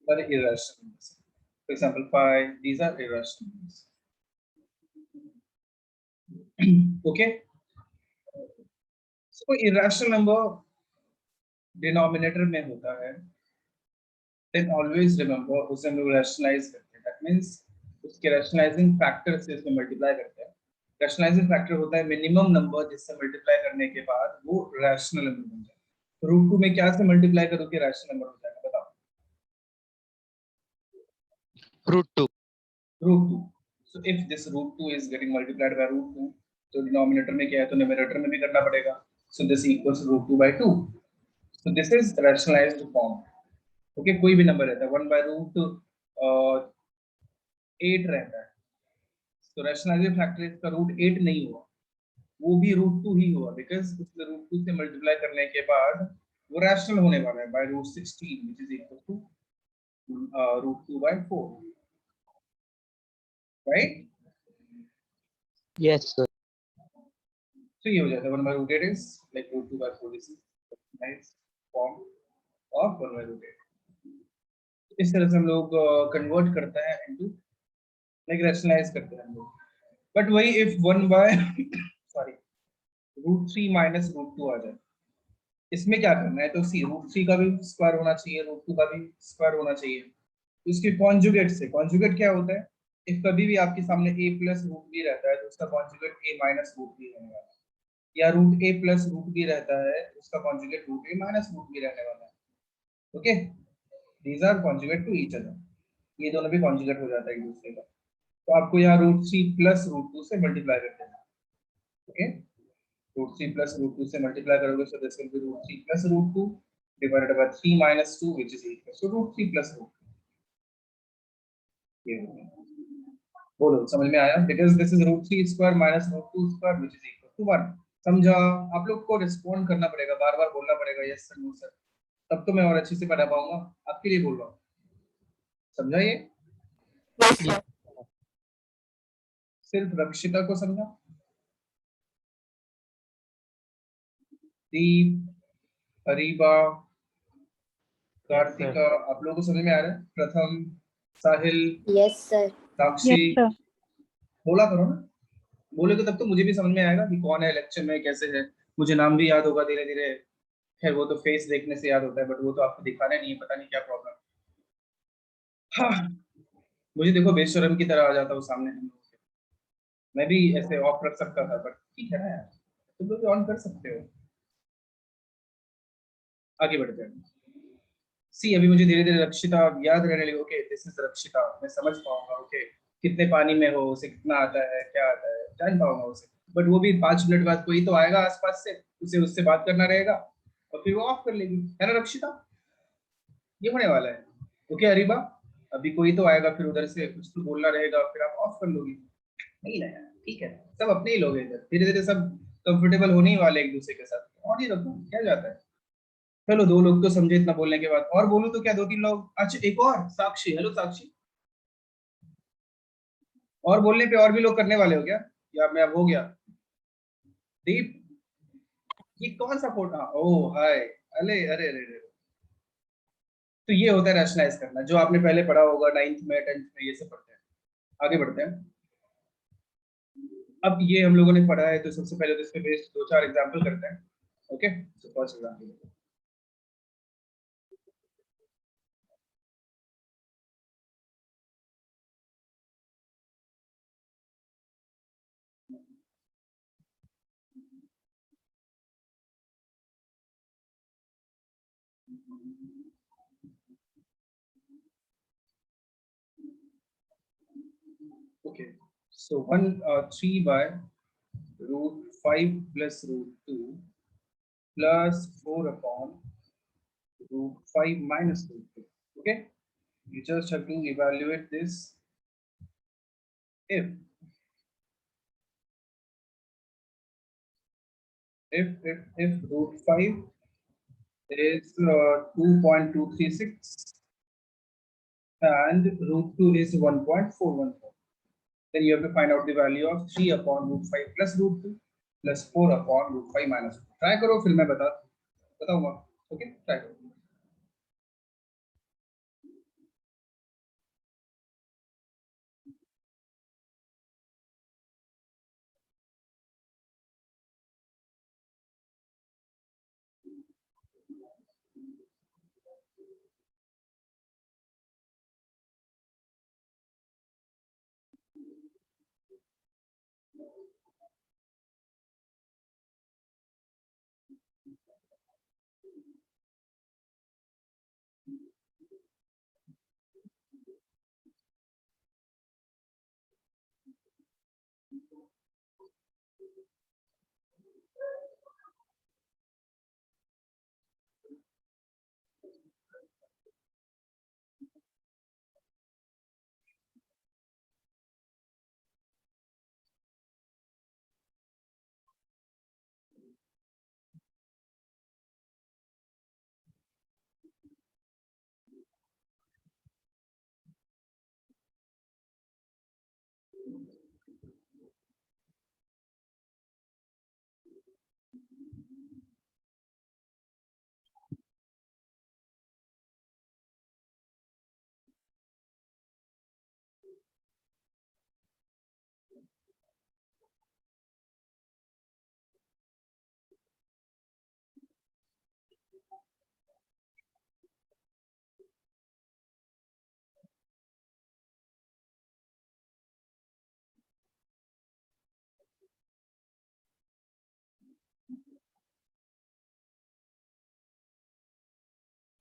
but irrational numbers. For example, 5, these are irrational numbers. Okay. So irrational number denominator में होता है, then always remember उसे हम लोग rationalize करते हैं. That means उसके rationalizing factor से उसको multiply करते हैं. Rationalizing factor होता है minimum number जिससे multiply करने के बाद वो rational number बन जाए. रूट 2 में क्या से multiply करो कि rational number हो जाएगा, बताओ. root 2. Root 2. So if this root 2 is getting multiplied by root 2, तो denominator में क्या है तो numerator में भी करना पड़ेगा. So this equals root 2 by 2. So this is rationalized form. Okay, कोई भी नंबर रहता है 1 by root 8 रहता है, तो rationalizing factor इसका root 8 नहीं हुआ, वो भी root 2 ही हुआ, because उसने root 2 से multiply करने के बाद वो rational होने वाला है by root 16, which is equal to root 2 by 4. Right? Yes, sir. So ये हो जाता है 1 by root 8 is like root 2 by 4. This is nice form of 1 by root 8. इस तरह से हम लोग convert करते हैं into like rationalize करते हैं हम लोग. But वही if 1 by sorry root 3 minus root 2 आ जाए, इसमें क्या करना है, तो सी root 3 का भी स्क्वायर होना चाहिए, root 2 का भी स्क्वायर होना चाहिए. तो इसके कॉन्जुगेट से, कॉन्जुगेट क्या होता है, if कभी भी आपके सामने a plus root b रहता है तो उसका conjugate a minus root b रहने वाला है, या root a plus root b रहता है उसका conjugate root a minus root b रहने वाला है. Okay, these are conjugate to each other. ये दोनों भी कॉन्जुगेट हो जाता है एक दूसरे का. तो आपको यहाँ root 3 plus root 2 से मल्टीप्लाई कर देना. ओके, root 3 plus root 2 से मल्टीप्लाई करोगे, so this will be root 3 plus root 2 divided by 3 minus 2, which is equal to root 3 plus root 2. ये बोलो समझ में आया? Because this is root 3 square minus root 2 square, which is equal to 1. समझा? आप लोग को रिस्पॉन्ड करना पड़ेगा, बार बार बोलना पड़ेगा यस सर नो सर, तब तो मैं और अच्छे से पढ़ा पाऊंगा. आपके लिए बोल रहा हूँ, समझा? ये Yes, sir. सिर्फ रक्षिता को समझा? दीप, हरीबा, कार्तिका, आप लोगों को समझ में आ रहा है? प्रथम, साहिल, Yes, sir. साक्षी, Yes, sir. बोला करो ना, बोले तो तब तो मुझे भी समझ में आएगा कि कौन है लेक्चर में, कैसे है. मुझे नाम भी याद होगा धीरे धीरे, खैर वो तो फेस देखने से याद होता है, बट वो तो आपको दिखाना नहीं है, पता नहीं क्या प्रॉब्लम. हाँ, मुझे देखो बेशरम की तरह आ जाता वो सामने हम लोगों के. मैं भी ऐसे ऑफ रख सकता था, बट ठीक है ना यार, तुम लोग ऑन कर सकते हो. आगे बढ़ते हैं. सी अभी मुझे धीरे धीरे रक्षिता याद रहने लगी. ओके, दिस इज रक्षिता, मैं समझ पाऊंगा. ओके, कितने पानी में हो, उसे कितना आता है, क्या आता है, जान पाऊंगा उसे. बट वो भी 5 मिनट बाद कोई तो आएगा आसपास से, उसे उससे बात करना रहेगा और फिर वो ऑफ कर लेगी, है ना रक्षिता? ये होने वाला है. ओके अरीबा, अभी कोई तो आएगा, फिर उधर से कुछ तो बोलना रहेगा, फिर आप ऑफ कर लोगी. नहीं ना यार, ठीक है, सब अपने ही लोग हैं इधर, धीरे धीरे सब कंफर्टेबल होने ही वाले एक दूसरे के साथ. और ही रखो, क्या जाता है. चलो 2 लोग तो समझे इतना बोलने के बाद, और बोलूं तो क्या 2-3 लोग. अच्छा एक और साक्षी, हेलो साक्षी, और बोलने पे और भी लोग करने वाले हो क्या, या मैं अब हो गया? दीप, ये कौन सा फोटो? ओह हाय, अरे अरे अरे अरे. तो ये होता है रैशनलाइज करना, जो आपने पहले पढ़ा होगा 9th में 10th में, ये सब पढ़ते हैं. आगे बढ़ते हैं. अब ये हम लोगों ने पढ़ा है, तो सबसे पहले तो इसके बेस्ड 2-4 एग्जांपल करते हैं. Okay, so first example. Okay, so 3 by root 5 plus root 2 plus 4 upon root 5 minus root 2. Okay, you just have to evaluate this if root 5 is 2.236 and root 2 is 1.414, then you have to find out the value of 3 upon root 5 plus root 2 plus 4 upon root 5 minus 2. Try करो, फिर मैं बताऊंगा. Okay, try करो.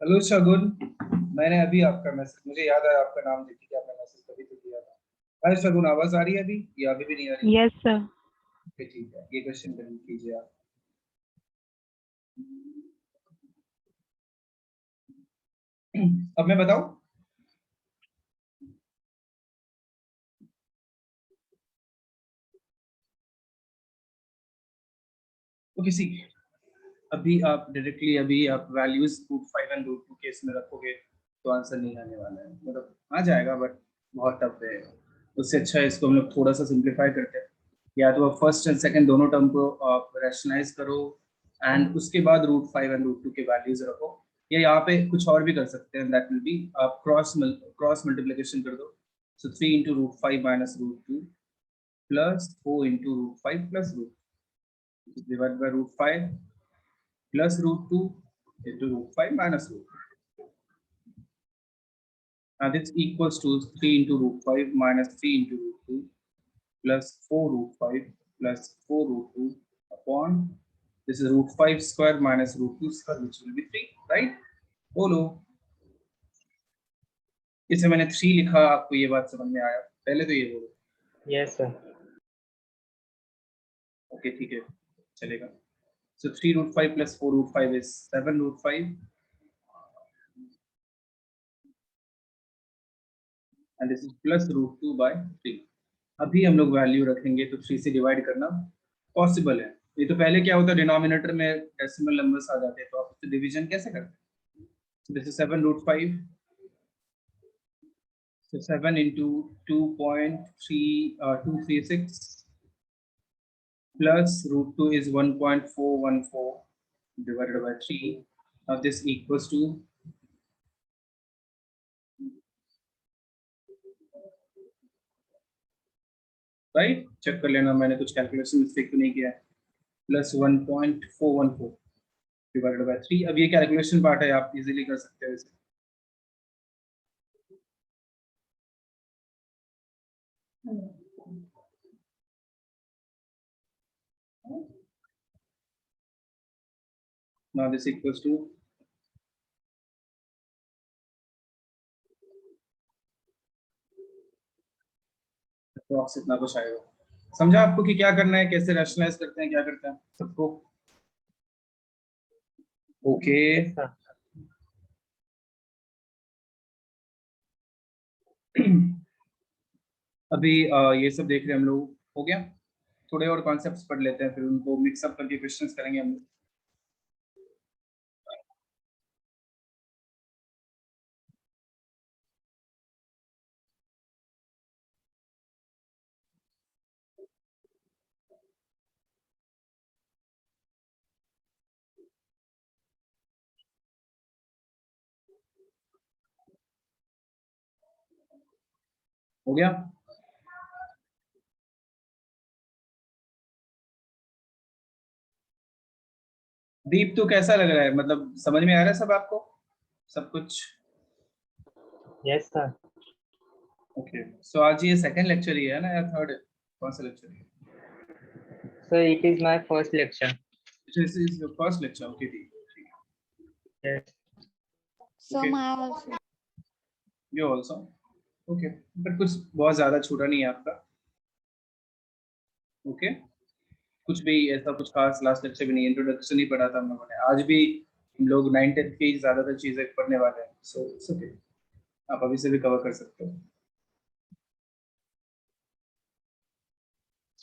Hello शगुन, मैंने अभी आपका message, मुझे याद आया आपका नाम देख के आपने मैसेज कभी तो किया था। हाय शगुन, आवाज आ रही है अभी या अभी भी नहीं आ रही? Yes sir. ओके ठीक है, ये क्वेश्चन कीजिए आप। अब मैं बताऊं? तो किसी अभी आप डायरेक्टली अभी आप वैल्यूज रूट 5 एंड रूट 2 के इसमें रखोगे तो आंसर नहीं आने वाला है, मतलब आ जाएगा बट बहुत टफ रहेगा। उससे अच्छा है इसको हम लोग थोड़ा सा सिंप्लीफाई करते हैं। या तो आप फर्स्ट एंड सेकंड दोनों टर्म को आप रैशनलाइज करो एंड उसके बाद रूट 5 एंड रूट 2 के वैल्यूज रखो। या यहाँ पे कुछ और भी कर सकते हैं, दैट विल बी आप क्रॉस मल्टीप्लिकेशन कर दो। So 3 into root 5 minus root 2 plus 4 into root 5 plus root divide by root 5 plus root 2 into root 5 minus root 2. Now this equals to 3 into root 5 minus 3 into root 2 plus 4 root 5 plus 4 root 2 upon this is root 5 square minus root 2 square which will be 3, right? बोलो। इसे मैंने 3 लिखा, आपको ये बात समझ में आया? पहले तो ये बोलो। Yes sir. ओके ठीक है, चलेगा। So 3 root 5 plus 4 root 5 is 7 root 5 and this is plus root 2 by 3. अभी हम लोग वैल्यू रखेंगे तो 3 से डिवाइड करना पॉसिबल है। ये तो पहले क्या होता है, डिनोमिनेटर में डेसिमल नंबर्स आ जाते हैं तो आप उससे डिवीजन कैसे करते हैं? This is 7 root 5, so 7 into 2.236 plus root 2 is 1.414 divided by 3. Now this equals to right, check कर लेना मैंने कुछ कैलकुलेशन मिस्टेक तो नहीं किया है। Plus 1.414 divided by 3। अब ये कैलकुलेशन पार्ट है, आप इजीली कर सकते हो इसे। Now this equals to approx इतना कुछ आएगा। समझा आपको कि क्या करना है, कैसे रैशनलाइज करते हैं, क्या करते हैं सबको? ओके अभी ये सब देख रहे हैं हम लोग, हो गया। थोड़े और कॉन्सेप्ट्स पढ़ लेते हैं फिर उनको मिक्सअप करके क्वेश्चंस करेंगे हम लोग। हो गया। दीप तो कैसा लग रहा है, मतलब समझ में आ रहा है सब आपको, सब कुछ? Yes sir. ओके सो आज ये सेकंड लेक्चर ही है ना या थर्ड? कौन सा लेक्चर है? Sir it is my first lecture. This is your first lecture. Okay ठीक है। Yes So Okay. my also. You also. Okay but कुछ बहुत ज्यादा छोटा नहीं है आपका। ओके कुछ भी ऐसा कुछ खास लास्ट लेक्चर भी नहीं, इंट्रोडक्शन ही पढ़ा था हम लोगों ने। आज भी हम लोग 9th की ज्यादातर चीजें पढ़ने वाले हैं, सो इट्स ओके, आप अभी से भी कवर कर सकते हो।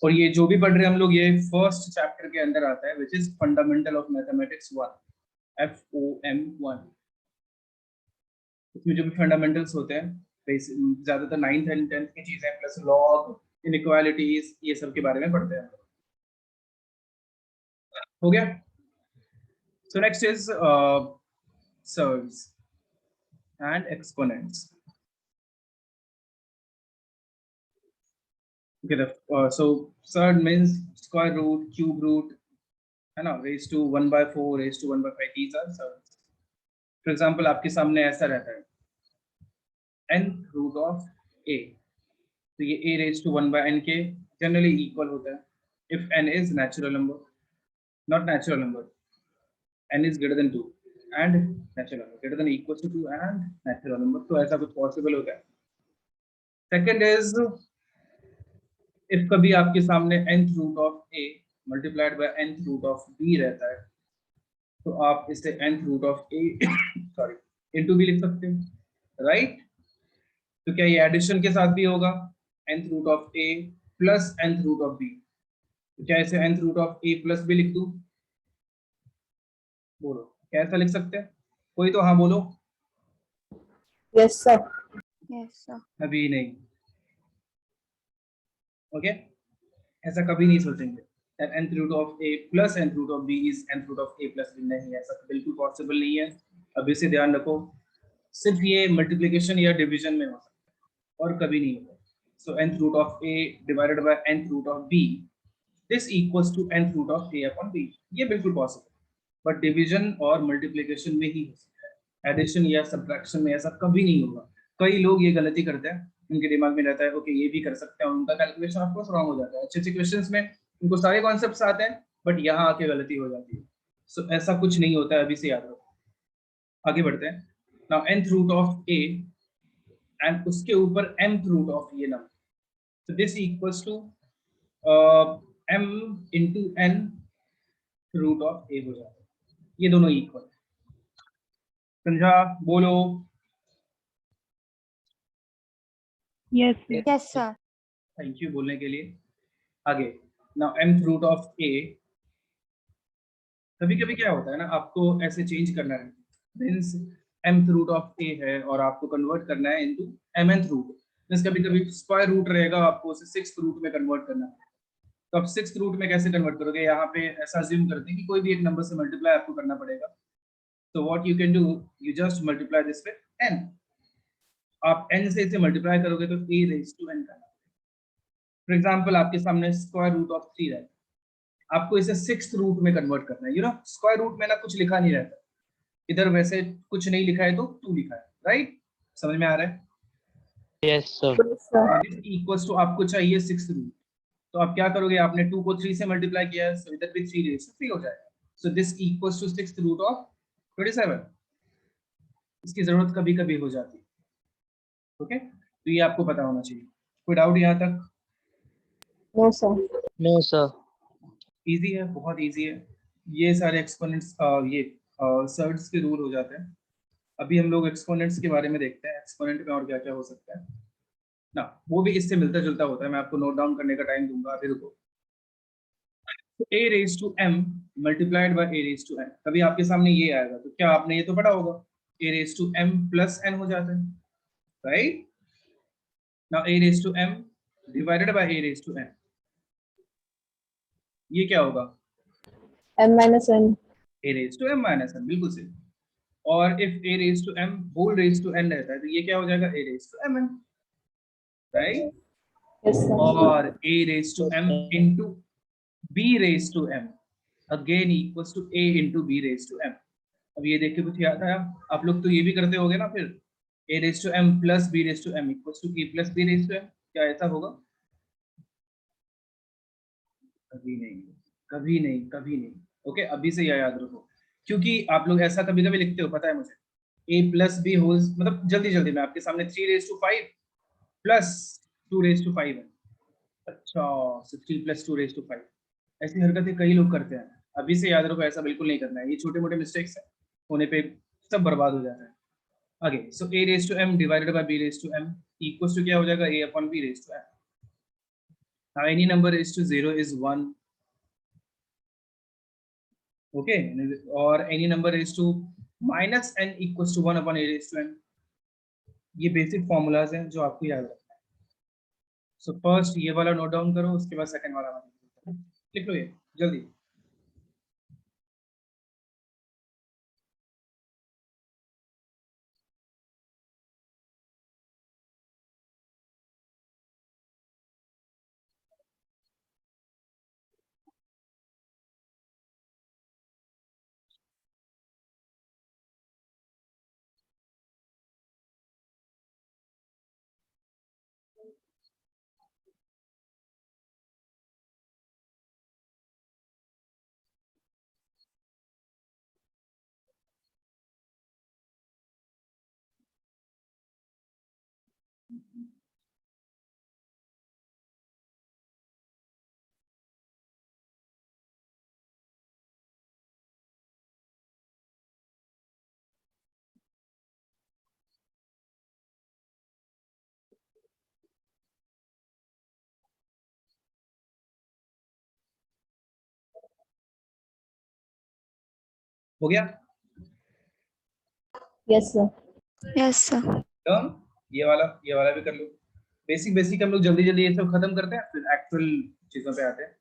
और ये जो भी पढ़ रहे हैं हम लोग, ये फर्स्ट चैप्टर के अंदर आता है which is fundamental of mathematics 1, FOM1। इसमें जो भी फंडामेंटल्स होते हैं ज्यादातर 9th एंड 10th की चीजें प्लस लॉग, इनइक्वालिटीज, ये सब के बारे में पढ़ते हैं। हो गया। So next is serves and exponents. Okay, so surd means square root, cube root, है ना, raised to 1/4, raised to 1/5, these are surds. For example, आपके सामने ऐसा रहता है n root of a, तो ये a raised to 1/n के generally equal होता है if n is natural number, not natural number, n is greater than 2, and natural number, greater than equal to 2 and natural number. तो ऐसा कुछ possible होता है। सेकंड इज इफ कभी आपके सामने nth root of a multiplied by nth root of b रहता है, तो आप इसे nth root of a sorry into b लिख सकते हो, राइट? तो क्या ये एडिशन के साथ भी होगा? nth root of a plus nth root of b, तो क्या इसे nth root of a plus b लिख दूं? बोलो कैसा लिख सकते हैं? कोई तो हाँ बोलो। Yes, sir. Yes, sir. अभी नहीं, ओके ऐसा कभी नहीं सोचेंगे that nth root of a plus nth root of b is nth root of a plus b, नहीं ऐसा बिल्कुल पॉसिबल नहीं है। अभी से ध्यान रखो, सिर्फ ये मल्टीप्लिकेशन या डिवीजन में हो सकता है और कभी नहीं होगा। सो nth root of a divided by nth root of b, this equals to nth root of a upon b, ये बिल्कुल पॉसिबल, बट डिवीजन और मल्टीप्लिकेशन में ही हो सकता है, एडिशन या सब्ट्रैक्शन में ऐसा कभी नहीं होगा। कई लोग ये गलती करते हैं, उनके दिमाग में रहता है ओके ये भी कर सकते हैं, उनका कैलकुलेशन ऑफ रॉन्ग हो जाता है। अच्छे अच्छे क्वेश्चंस में उनको सारे कॉन्सेप्ट्स आते हैं, बट यहाँ आके गलती हो जाती है। सो ऐसा कुछ नहीं होता है, अभी से याद रखो। आगे बढ़ते हैं। Now nth root of a and उसके ऊपर mth रूट ऑफ ये नंबर, so this equals to m into n root of a हो जाता है। ये दोनों इक्वल, समझा? बोलो। Yes, Yes, sir. Thank you बोलने के लिए। आगे now mth root of a, कभी कभी क्या होता है ना, आपको ऐसे चेंज करना है, means mth root of a है और आपको कन्वर्ट करना है इनटू mnth रूट, मींस कभी कभी स्क्वायर रूट रहेगा, आपको उसे सिक्स्थ रूट में कन्वर्ट करना है। तो आप सिक्स्थ रूट में कैसे कन्वर्ट करोगे? यहाँ पे ऐसा अज्यूम करते हैं कि कोई भी एक नंबर से मल्टीप्लाई आपको करना पड़ेगा। तो what you can do, you just multiply this with n। आप n से इसे मल्टीप्लाई करोगे तो a रेज टू n करना। फॉर एग्जांपल आपके सामने स्क्वायर रूट ऑफ 3 है, आपको इसे सिक्स्थ रूट में कन्वर्ट करना है। यू नो स्क्वायर रूट में ना कुछ लिखा नहीं रहता, इधर वैसे कुछ नहीं लिखा है तो 2 लिखा है, राइट? समझ में आ रहा है? yes, sir. Yes, sir. Equals to आपको चाहिए सिक्स्थ रूट, तो आप क्या करोगे? आपने 2 को 3 से मल्टीप्लाई किया है, सो इधर भी 3 रेज टू 3 हो जाएगा। So this equals to sixth root of 27। इसकी जरूरत कभी कभी हो जाती है, ओके? तो ये आपको पता होना चाहिए। कोई डाउट यहाँ तक? No, sir. No, sir. Easy है, बहुत इजी है। ये सारे एक्सपोनेंट्स ये सर्ड्स के रूल हो जाते हैं। अभी हम लोग एक्सपोनेंट्स के बारे में देखते हैं, एक्सपोनेंट में और क्या क्या हो सकता है ना, वो भी इससे मिलता जुलता होता है। मैं आपको नोट डाउन करने का टाइम दूंगा, अभी रुको। a raise to m multiplied by a raise to n, कभी आपके सामने ये आएगा तो क्या आपने ये तो पढ़ा होगा, a raise to m plus n हो जाता है, right? Now a raise to m divided by a raise to n, ये क्या होगा? M minus n. a raise to m minus n, बिल्कुल सही। और if a raise to m whole raise to n रहता है तो ये क्या हो जाएगा? a raise to mn, right? Yes, sir. और a raise to m into b raise to m again equals to a into b raise to m। अब ये देख के कुछ याद आया? आप लोग तो ये भी करते होगे ना फिर, a raise to m plus b raise to m equals to a plus b raise to m, क्या ऐसा होगा? कभी नहीं, कभी नहीं, कभी नहीं। ओके अभी से याद रखो, क्योंकि आप लोग ऐसा कभी कभी लिखते हो, पता है मुझे, a प्लस बी होल्स, मतलब जल्दी जल्दी में आपके सामने 3 raise to 5 plus 2 raise to 5 है। अच्छा 16 प्लस 2 रेज टू 5, ऐसी हरकतें कई लोग करते हैं। अभी से याद रखो, ऐसा बिल्कुल नहीं करना है, ये छोटे मोटे मिस्टेक्स है, होने पे सब बर्बाद हो जाता है। आगे so a raise to m divided by b raise to m equals to क्या हो जाएगा? a upon b raise to m। Now any number raise to 0 is 1, okay? और any number raise to minus n equals to 1 upon a raise to m। ये basic formulas हैं जो आपको याद रखना है। सो फर्स्ट ये वाला नोट डाउन करो, उसके बाद सेकंड वाला लिख लो, ये जल्दी। हो गया? Yes, sir. Yes, sir. Done. ये वाला भी कर लो। बेसिक बेसिक हम लोग जल्दी जल्दी ये सब खत्म करते हैं, फिर एक्चुअल चीजों पे आते हैं।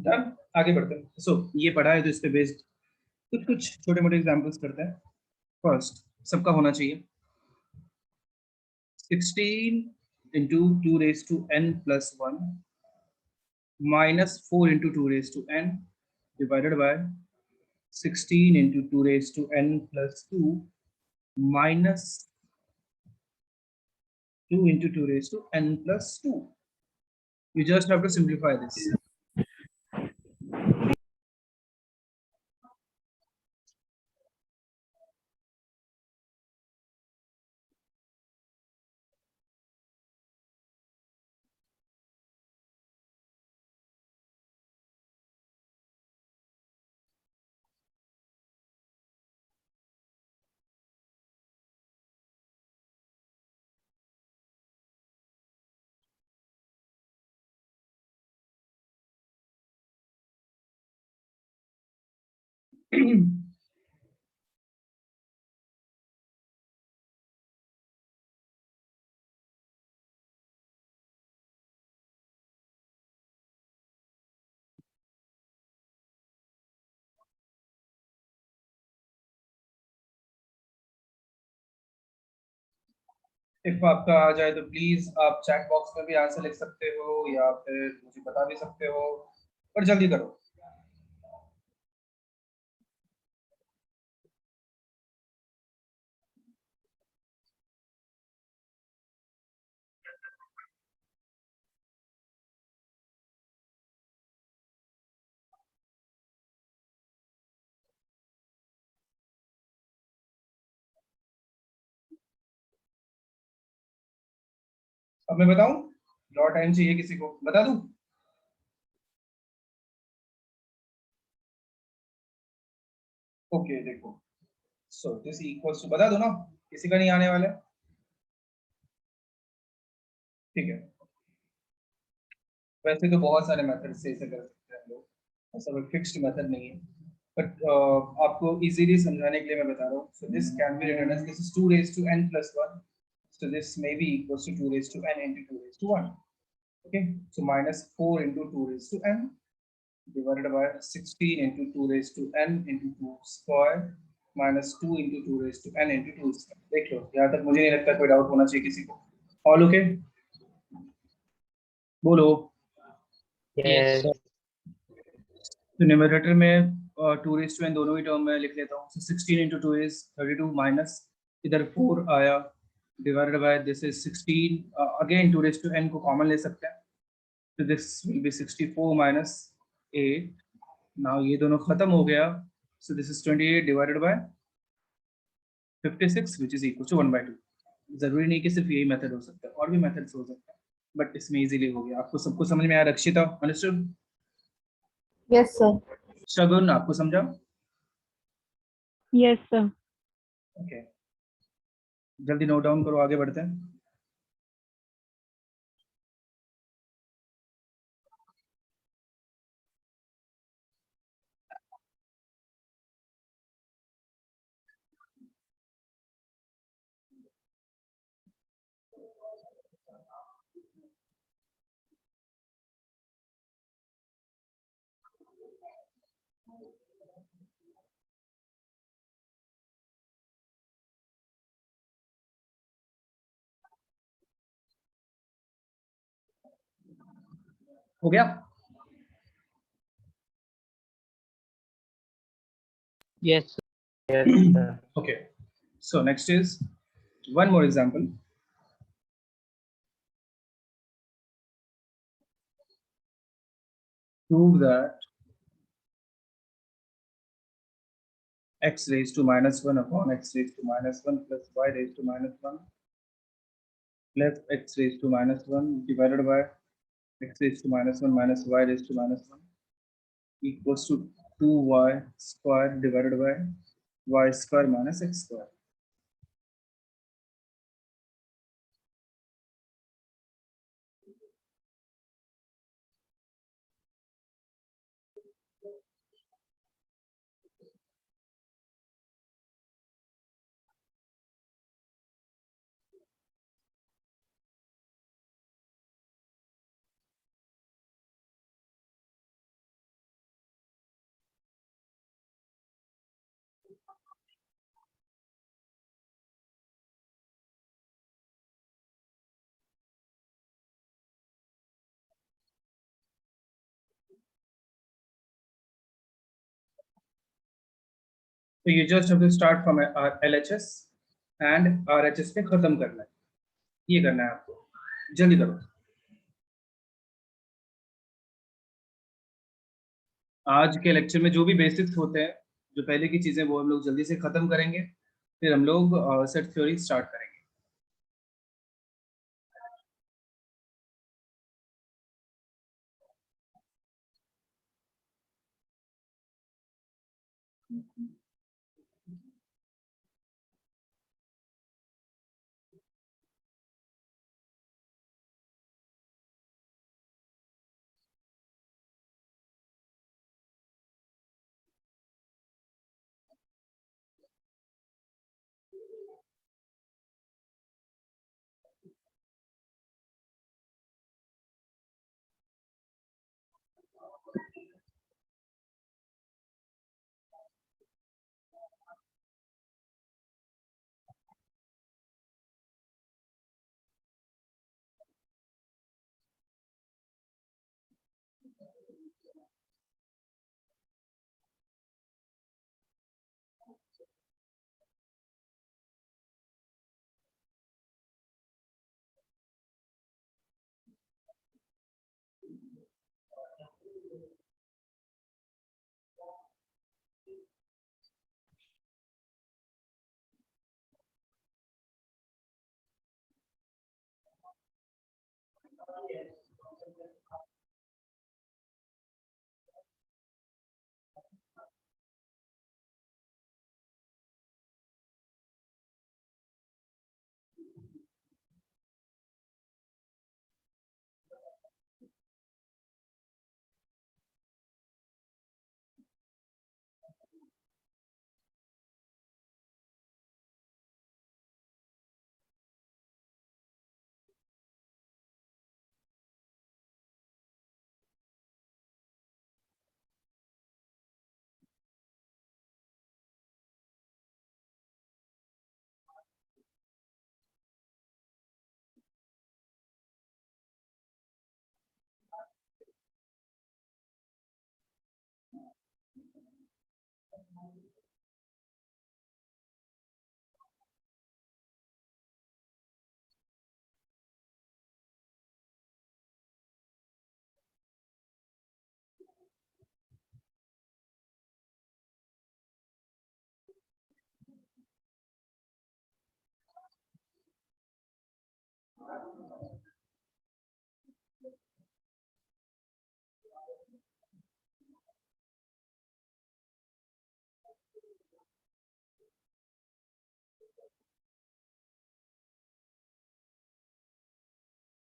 डन, आगे बढ़ते हैं। सो ये पढ़ा है तो इस पे बेस्ड कुछ कुछ छोटे मोटे एग्जांपल्स करते हैं। फर्स्ट सबका होना चाहिए 16 into 2 raised to n plus 1 minus 4 into 2 raised to n divided by 16 into 2 raised to n plus 2 minus 2 into 2 raised to n plus 2. You just have to simplify this. If आपका आ जाए तो please आप chat box में भी answer लिख सकते हो या फिर मुझे बता भी सकते हो, पर जल्दी करो। अब मैं बताऊं, ड्रॉ टाइम चाहिए किसी को, बता दूं? ओके देखो, सो दिस इक्वल्स टू, बता दो ना, किसी का नहीं आने वाला है? ठीक है, वैसे तो बहुत सारे मेथड से इसे कर सकते हैं हम लोग, ऐसा कोई फिक्स्ड मेथड नहीं है, बट आपको इजीली समझाने के लिए मैं बता रहा हूँ। So this can be written as this is 2 raised to n plus 1, so this may be equals to 2 raised to n into 2 raised to 1. Okay, so minus 4 into 2 raised to n divided by 16 into 2 raised to n into 2 square minus 2 into 2 raised to n into 2 square. देख लो, यहाँ तक मुझे नहीं लगता कोई doubt होना चाहिए किसी को। All okay? बोलो। Yes, sir. तो न्यूमरेटर में 2 raised to n दोनों ही टर्म में लिख लेता हूँ। So 16 into 2 is 32 minus इधर 4 आया divided by this is 16, again 2 raised to n को कॉमन ले सकते हैं, so this will be 64 minus 8. now ये दोनों खत्म हो गया, so this is 28 divided by 56 which is equal to 1/2. जरूरी नहीं कि सिर्फ यही मेथड हो सकता है, और भी मेथड्स हो सकते हैं, बट इसमें इजीली हो गया। आपको सबको समझ में आया? रक्षिता, अंडरस्टूड? Yes, sir. शगुन, आपको समझा? Yes, sir. ओके, जल्दी नोट डाउन करो, आगे बढ़ते हैं। हो गया? Yes, sir. Yes, sir. Okay, so next is one more example. Prove that x raised to minus 1 upon x raised to minus 1 plus y raised to minus 1 plus x raised to minus 1 divided by x raised to minus 1 minus y raised to minus 1 equals to 2y square divided by y square minus x square. So you just have to start from our LHS and RHS पे खत्म करना है, ये करना है आपको, जल्दी करो। आज के लेक्चर में जो भी बेसिक्स होते हैं, जो पहले की चीजें, वो हम लोग जल्दी से खत्म करेंगे, फिर हम लोग सेट थ्योरी स्टार्ट करेंगे।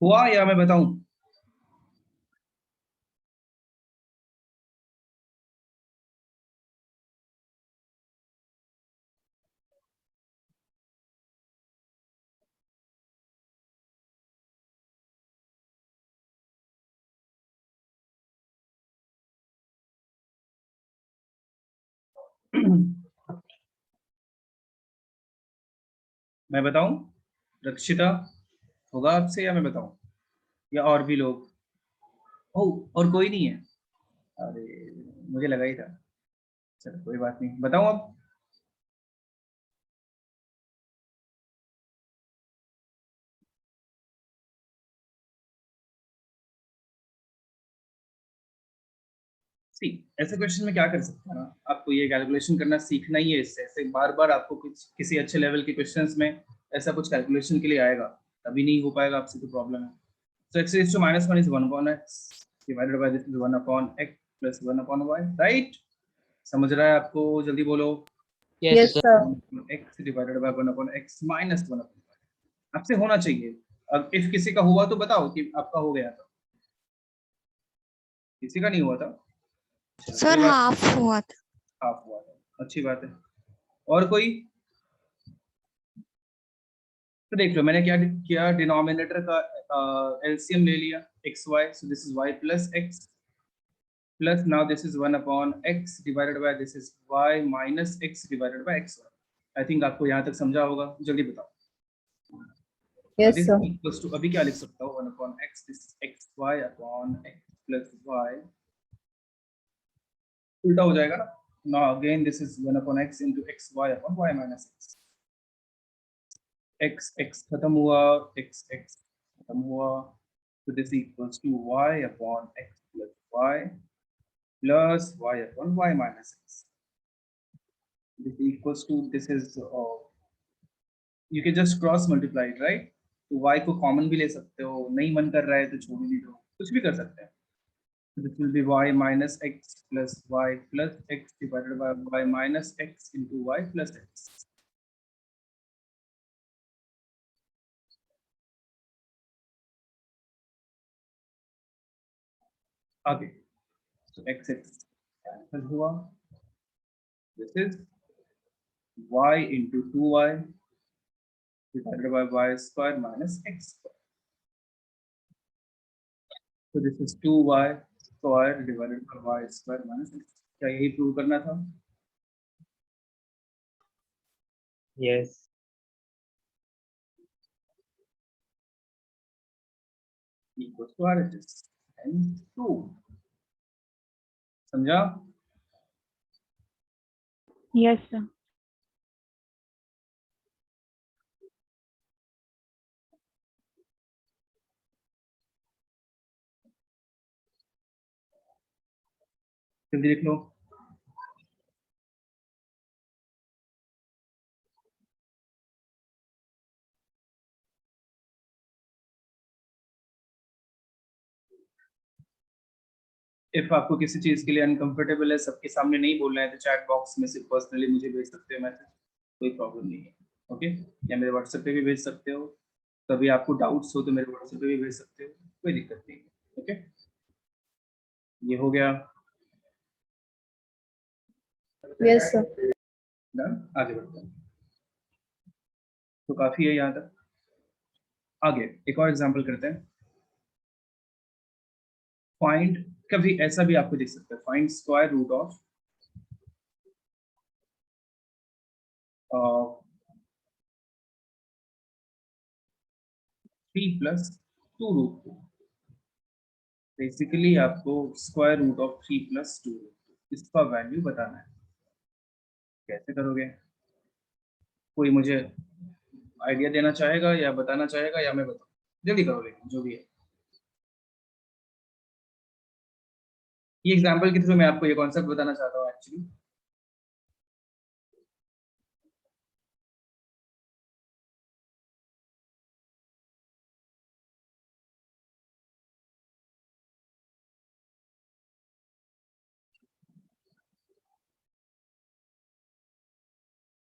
हुआ या मैं बताऊं? मैं बताऊं? रक्षिता, होगा आपसे या मैं बताऊं, या और भी लोग? और कोई नहीं है? अरे मुझे लगा ही था। चलो कोई बात नहीं, बताओ अब। सी, ऐसे क्वेश्चन में क्या कर सकते हैं ना, आपको ये कैलकुलेशन करना सीखना ही है। इससे ऐसे बार बार आपको कुछ किसी अच्छे लेवल के क्वेश्चंस में ऐसा कुछ कैलकुलेशन के लिए आएगा, तभी नहीं हो पाएगा आपसे, तो प्रॉब्लम है। So x raised to -1 is 1 upon x divided by this is 1 upon x plus 1 upon y, right? समझ रहा है आपको? जल्दी बोलो। Yes, Yes, sir. sir. x divided by 1 upon x minus 1 upon y, आपसे होना चाहिए। अब इफ किसी का हुआ तो बताओ कि आपका हो गया था, किसी का नहीं हुआ था। चलो, सर कोई बात, हाफ हुआ था। हाफ हुआ था, अच्छी बात है। और कोई? तो देख लो, मैंने क्या किया, डिनोमिनेटर का एलसीएम ले लिया x y, so this is y plus x plus now this is 1 upon x divided by this is y minus x divided by xy। I think आपको यहाँ तक समझा होगा, जल्दी बताओ। Yes, this sir. Equals to, अभी क्या लिख सकता हूँ, 1 upon x, this x y upon x plus y, उल्टा हो जाएगा ना। Now again this is 1 upon x into x y upon y minus x, x खत्म हुआ, x खत्म हुआ, so this equals to y upon x plus y plus y upon y minus x. This equals to, this is you can just cross multiply it, right? तो y को common भी ले सकते हो, नहीं मन कर रहा है तो छोड़ भी दो, कुछ भी कर सकते हैं। So this will be y minus x plus y plus x divided by y minus x into y plus x. आगे, so x cancel हुआ, this is y into 2y divided by y square minus x square. So this is 2y square divided by y square minus x. क्या यही prove करना था? Yes. Equals to RHS and 2. समझा? Yes, sir. जल्दी लिख लो। If आपको किसी चीज के लिए अनकंफर्टेबल है, सबके सामने नहीं बोलना है, तो चैट बॉक्स में से पर्सनली मुझे भेज सकते हो मैसेज, कोई प्रॉब्लम नहीं है। ओके, या मेरे व्हाट्सएप पे भी भेज सकते हो, कभी आपको डाउट्स हो तो मेरे व्हाट्सएप पे भी भेज सकते हो, कोई दिक्कत नहीं है। ओके, ये हो गया। Yes, sir. डन, आगे बढ़ते हैं। तो काफी है यहाँ तक। आगे एक और एग्जांपल करते हैं। फाइंड, कभी ऐसा भी आपको दिख सकता है, find square root of 3 plus 2 root 2। Basically आपको square root of 3 plus 2 root 2 इसका वैल्यू बताना है। कैसे करोगे? कोई मुझे आइडिया देना चाहेगा या बताना चाहेगा, या मैं बताऊं? जल्दी करो, लेकिन जो भी है। ये एग्जांपल के थ्रू मैं आपको ये कॉन्सेप्ट बताना चाहता हूँ एक्चुअली।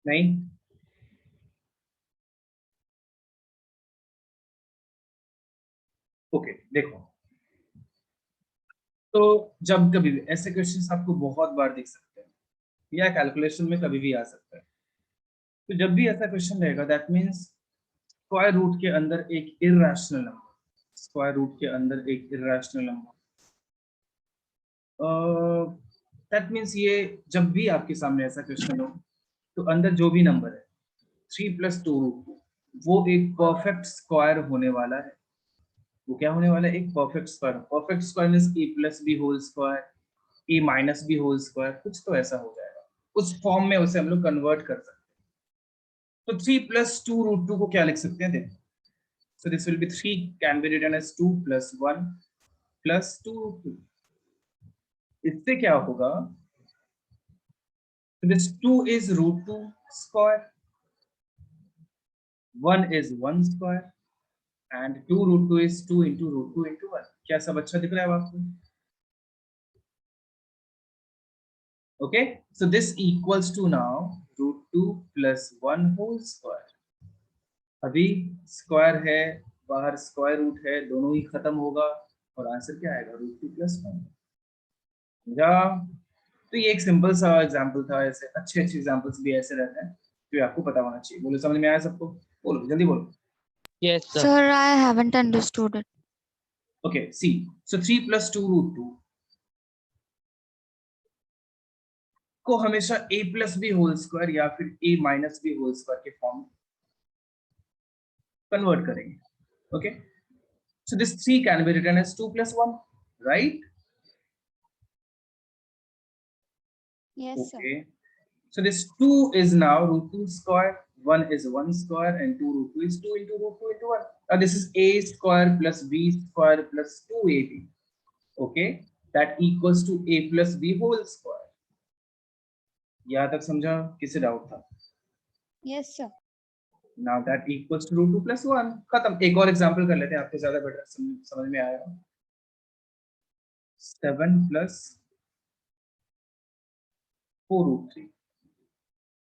नहीं, ओके देखो, तो जब कभी भी ऐसे क्वेश्चंस आपको बहुत बार दिख सकते हैं, या कैलकुलेशन में कभी भी आ सकता है, तो जब भी ऐसा क्वेश्चन रहेगा, दैट मीन्स स्क्वायर रूट के अंदर एक इर्रेशनल नंबर, स्क्वायर रूट के अंदर एक इर्रेशनल नंबर, दैट मीन्स ये जब भी आपके सामने ऐसा क्वेश्चन हो, तो अंदर जो भी नंबर है 3 प्लस 2 रूट, वो एक परफेक्ट स्क्वायर होने वाला है। वो क्या होने वाला है, एक perfect square. Perfect square means a plus b whole square, a minus b whole square, कुछ तो ऐसा हो जाएगा। उस फॉर्म में उसे हम लोग कन्वर्ट कर सकते हैं। तो 3 प्लस 2 रूट 2 को क्या लिख सकते हैं, देखो। So this will be 3 can be written as 2 plus 1 plus 2 root 2. इससे क्या होगा, so this 2 is root 2 square, 1 is 1 square and 2 root 2 is 2 into root 2 into 1. क्या सब अच्छा दिख रहा है आपको? Okay, so this equals to now root 2 plus 1 whole square. अभी स्क्वायर है, बाहर स्क्वायर रूट है, दोनों ही खत्म होगा और आंसर क्या आएगा, रूट 2 प्लस 1। या तो ये एक सिंपल सा एग्जांपल था। ऐसे अच्छे अच्छे एग्जांपल्स भी ऐसे रहते हैं जो आपको पता होना चाहिए। बोलो, समझ में आया सबको? बोलो जल्दी बोलो। Yes, sir. Sir, I haven't understood it. Okay, see, so 3 plus 2 root 2 को हमेशा a plus b whole square या फिर a minus b whole square के फॉर्म में कन्वर्ट करेंगे। Okay, so this 3 can be written as 2 plus 1, right? Yes, sir. Okay, so this 2 is now root 2 square, 1 is 1 square and 2 root 2 is 2 into root 2 into 1. Now this is a square plus b square plus 2ab. Okay, that equals to a plus b whole square. यहाँ तक समझा? किसे doubt था? Yes, sir. Now that equals to root 2 plus 1. खत्म। एक और example कर लेते हैं, आपको ज्यादा बेटर समझ में आएगा। 7 plus 4 root 3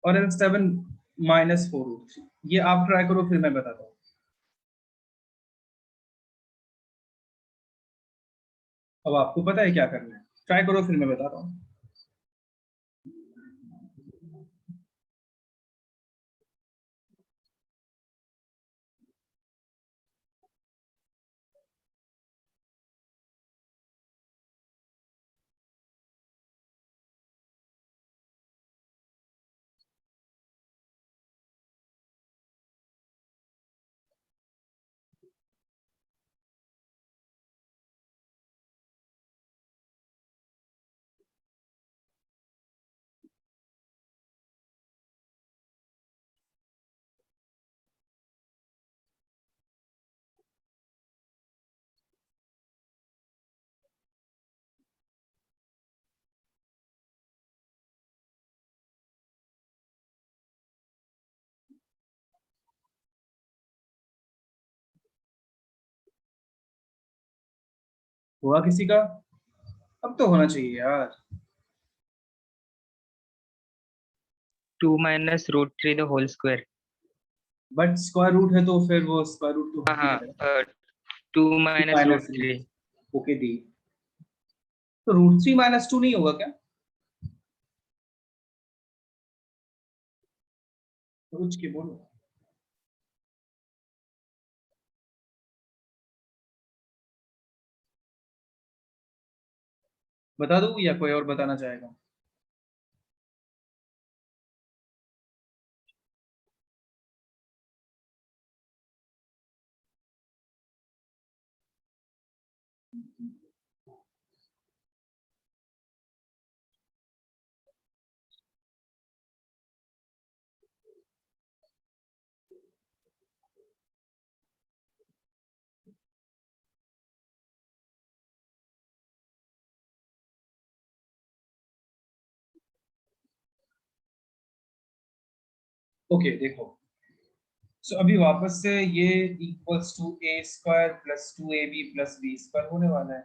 और 7 minus 4 root 3। ये आप ट्राई करो, फिर मैं बताता हूँ। अब आपको पता है क्या करना है, ट्राई करो फिर मैं बताता हूँ। हुआ किसी का? अब तो होना चाहिए यार। 2 minus root 3 the whole square. But square root है तो फिर वो स्क्वायर रूट तो होती हाँ, जाएगा। 2 minus root माइनस 3. ओके दी, तो रूट 3 माइनस 2 नहीं होगा क्या? सोच के बोलो। बता दूं या कोई और बताना चाहेगा? ओके देखो, सो अभी वापस से ये equals to a square plus 2ab plus b square होने वाला है।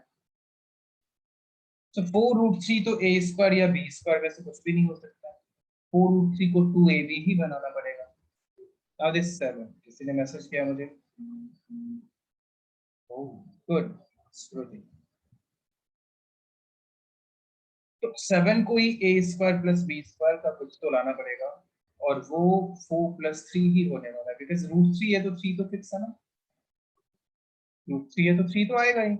तो 4 रूट 3 तो ए स्क्वायर या बी स्क्वायर में से कुछ भी नहीं हो सकता। 4 रूट 3 को 2ab ही बनाना पड़ेगा। नाउ दिस 7, किसी ने मैसेज किया मुझे। ओह गुड, श्रुति। तो 7 को ही ए स्क्वायर प्लस बी स्क्वायर का कुछ तो लाना पड़ेगा और वो 4 प्लस 3 ही होने वाला है, बिकॉज रूट 3 है तो 3 तो फिक्स है ना। रूट 3 है तो 3 तो आएगा ही,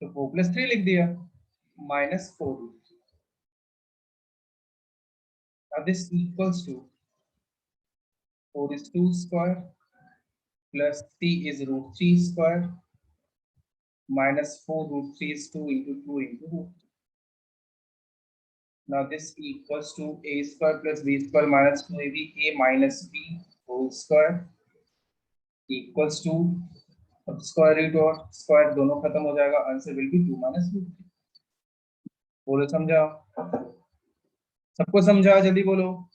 तो 4 प्लस 3 लिख दिया, minus 4 root 3। Now this equals to 4 is 2 square plus c is root 3 square minus 4 root 3 is 2 into 2 into root 3. Now this equals to a square plus b square minus 2ab a minus b whole square equals to, अब square root और square दोनों खत्म हो जाएगा, answer will be 2 minus root 3. बोलो समझा? सबको समझा? जल्दी बोलो.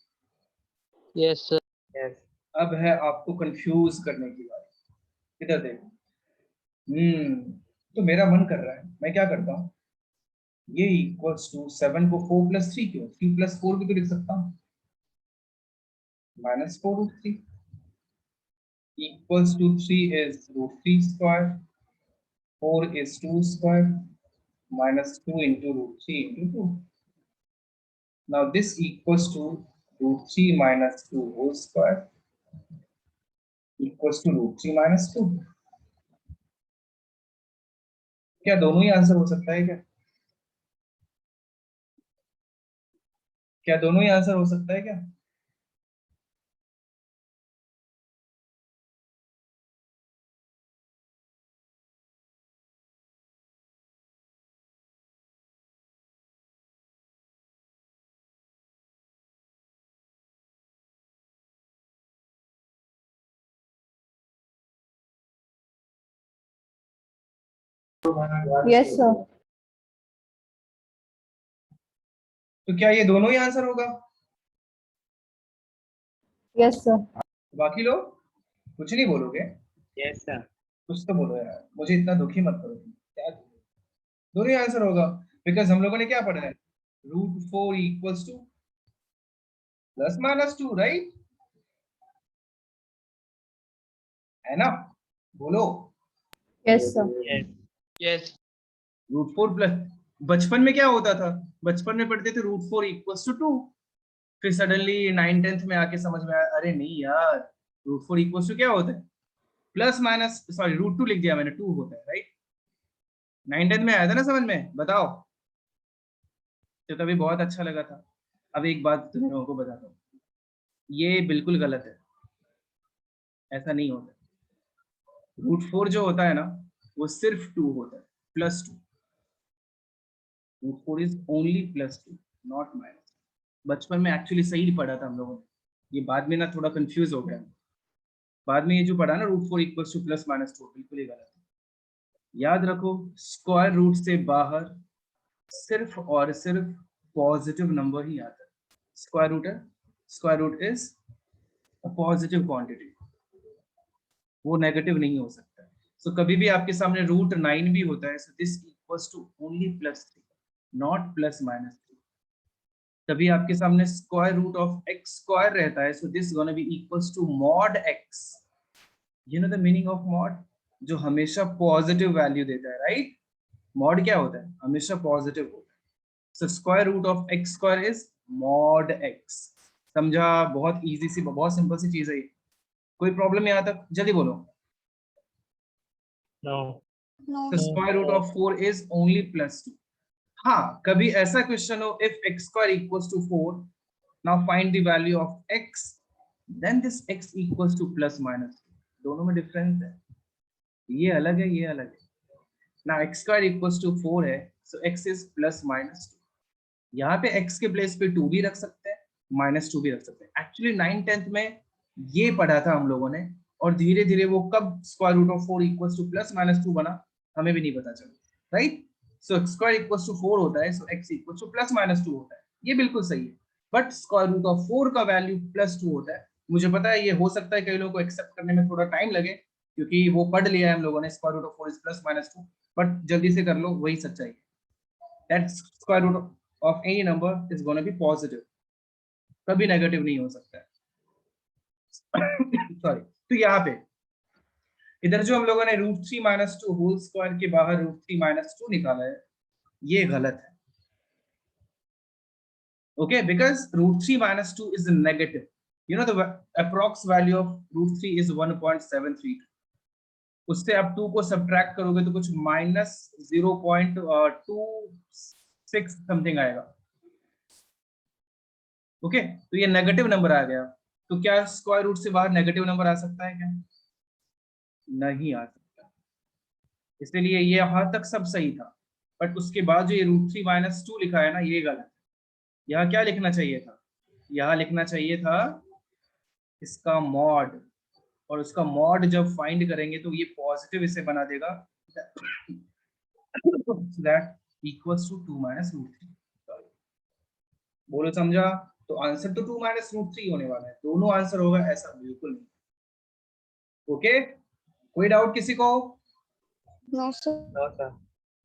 Yes, sir. Yes. अब है आपको कंफ्यूज करने की बात. इधर देखो. तो मेरा मन कर रहा है, मैं क्या करता हूँ, ये इक्वल्स टू 7 को 4 plus 3 क्यों, 3 plus 4 भी तो लिख सकता हूँ, minus 4 root 3 equals to 3 is root 3 square, 4 is 2 square minus 2 into root 3 into 2. Now this equals to root 3 minus 2 whole square equals to root 3 minus 2. क्या दोनों ही आंसर हो सकता है क्या? क्या दोनों ही आंसर हो सकता है क्या? Yes, sir. तो क्या ये दोनों ही आंसर होगा? Yes, sir. बाकी लोग कुछ नहीं बोलोगे? Yes, sir. कुछ तो बोलो यार, मुझे इतना दुखी मत करो. क्या दोनों ही आंसर होगा? बिकॉज हम लोगों ने क्या पढ़ा है, root 4 equals to plus minus 2, right? है ना? बोलो. Yes, sir. Yes. Yes. Root 4 plus, बचपन में क्या होता था, बचपन में पढ़ते थे रूट 4 इक्वल्स टू 2, फिर सडनली 9 10th में आके समझ में आया, अरे नहीं यार, रूट 4 इक्वल्स टू क्या होता है, प्लस माइनस, सॉरी रूट 2 लिख दिया मैंने, 2 होता है, राइट? 9 10th में आया था ना समझ में, बताओ. तो तभी बहुत अच्छा लगा था. अब एक बात तुम लोगों को बताता हूँ, ये बिल्कुल गलत है, ऐसा नहीं होता. रूट 4 जो होता है ना, वो सिर्फ 2 होता है, plus 2. Root 4 is only plus 2, not minus. बचपन में एक्चुअली सही पढ़ा था हम लोगों ने, ये बाद में ना थोड़ा कंफ्यूज हो गया. बाद में ये जो पढ़ा ना root 4 equals to plus minus 2, बिल्कुल ही गलत है. याद रखो, स्क्वायर रूट से बाहर सिर्फ और सिर्फ पॉजिटिव नंबर ही आता है. स्क्वायर रूट है, square root is a positive quantity, वो नेगेटिव नहीं हो सकता. सो कभी भी आपके सामने रूट 9 भी होता है, so this equals to only plus 3, not plus minus 3. तभी आपके सामने square root of x square रहता है, so this gonna be equals to mod x. You know the meaning of mod, जो हमेशा पॉजिटिव वैल्यू देता है, राइट? मॉड क्या होता है, हमेशा पॉजिटिव होता है. So square root of x square is mod x. समझा? बहुत इजी सी, बहुत सिंपल सी चीज है ये. कोई प्रॉब्लम यहाँ तक? जल्दी बोलो. No. No. So square root of 4 is only plus 2. हाँ, कभी ऐसा क्वेश्चन हो, if x square equals to 4, now find the value of x, then this x equals to plus minus 2. दोनों में डिफरेंस है, ये अलग है, ये अलग है. Now x square equals to 4 है, so x is plus minus 2. यहाँ पे x के प्लेस पे 2 भी रख सकते हैं, minus 2 भी रख सकते हैं. एक्चुअली 9 10th में ये पढ़ा था हम लोगों ने, और धीरे धीरे वो कब square root of 4 equals to plus minus 2 बना, हमें भी नहीं पता चला, right? So x square equals to 4 होता है, so x equals to plus minus 2 होता है. ये बिल्कुल सही है, बट स्क्वायर रूट ऑफ 4 का वैल्यू प्लस 2 होता है. मुझे पता है ये हो सकता है कई लोगों को एक्सेप्ट करने में थोड़ा टाइम लगे, क्योंकि वो पढ़ लिया है हम लोगों ने, square root of 4 is plus minus 2, but जल्दी से कर लो, वही सच्चाई है. That square root of any number is gonna be positive, कभी नेगेटिव नहीं हो सकता है. सॉरी. तो यहाँ पे इधर जो हम लोगों ने रूट 3 माइनस 2 होल स्क्वायर के बाहर रूट 3 माइनस 2 निकाला है, ये गलत है. Okay, because root 3 minus 2 is negative. You know the approx value of root 3 is 1.732. उससे आप 2 को सब्ट्रैक्ट करोगे तो कुछ माइनस 0.26 समथिंग आएगा. ओके, तो ये नेगेटिव नंबर आ गया. तो क्या स्क्वायर रूट से बाहर नेगेटिव नंबर आ सकता है क्या? नहीं आ सकता। इसलिए ये यहाँ तक सब सही था, बट उसके बाद जो ये √3 - 2 लिखा है ना, ये गलत है। यहाँ क्या लिखना चाहिए था? यहाँ लिखना चाहिए था इसका मॉड, और उसका मॉड जब फाइंड करेंगे तो ये पॉजिटिव इसे बना देगा, दैट इक्वल्स टू 2 - √3। बोलो समझा? तो आंसर तो 2 - √3 होने वाला है, दोनों आंसर होगा ऐसा बिल्कुल नहीं। ओके, कोई डाउट किसी को? No, sir. No, sir.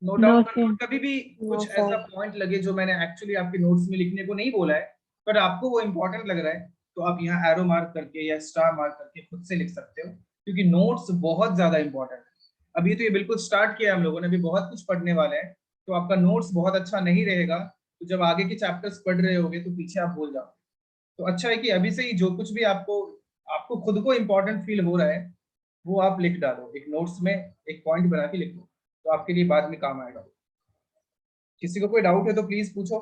No No, doubt. sir. कभी भी No, कुछ sir. ऐसा पॉइंट लगे जो मैंने एक्चुअली आपके नोट्स में लिखने को नहीं बोला है, पर आपको वो इंपॉर्टेंट लग रहा है, तो आप यहाँ एरो मार्क करके या स्टार मार्क करके खुद से लिख सकते हो, क्योंकि नोट्स बहुत ज्यादा इंपॉर्टेंट है। अभी तो ये बिल्कुल स्टार्ट किया हम लोगों ने, अभी बहुत कुछ पढ़ने वाले हैं, तो आपका नोट्स बहुत अच्छा नहीं रहेगा, तो जब आगे के चैप्टर्स पढ़ रहे होगे तो पीछे आप भूल जाओ। तो अच्छा है कि अभी से ही जो कुछ भी आपको आपको खुद को इंपॉर्टेंट फील हो रहा है वो आप लिख डालो, एक नोट्स में एक पॉइंट बना के लिख लो, तो आपके लिए बाद में काम आएगा। किसी को कोई डाउट है तो प्लीज पूछो।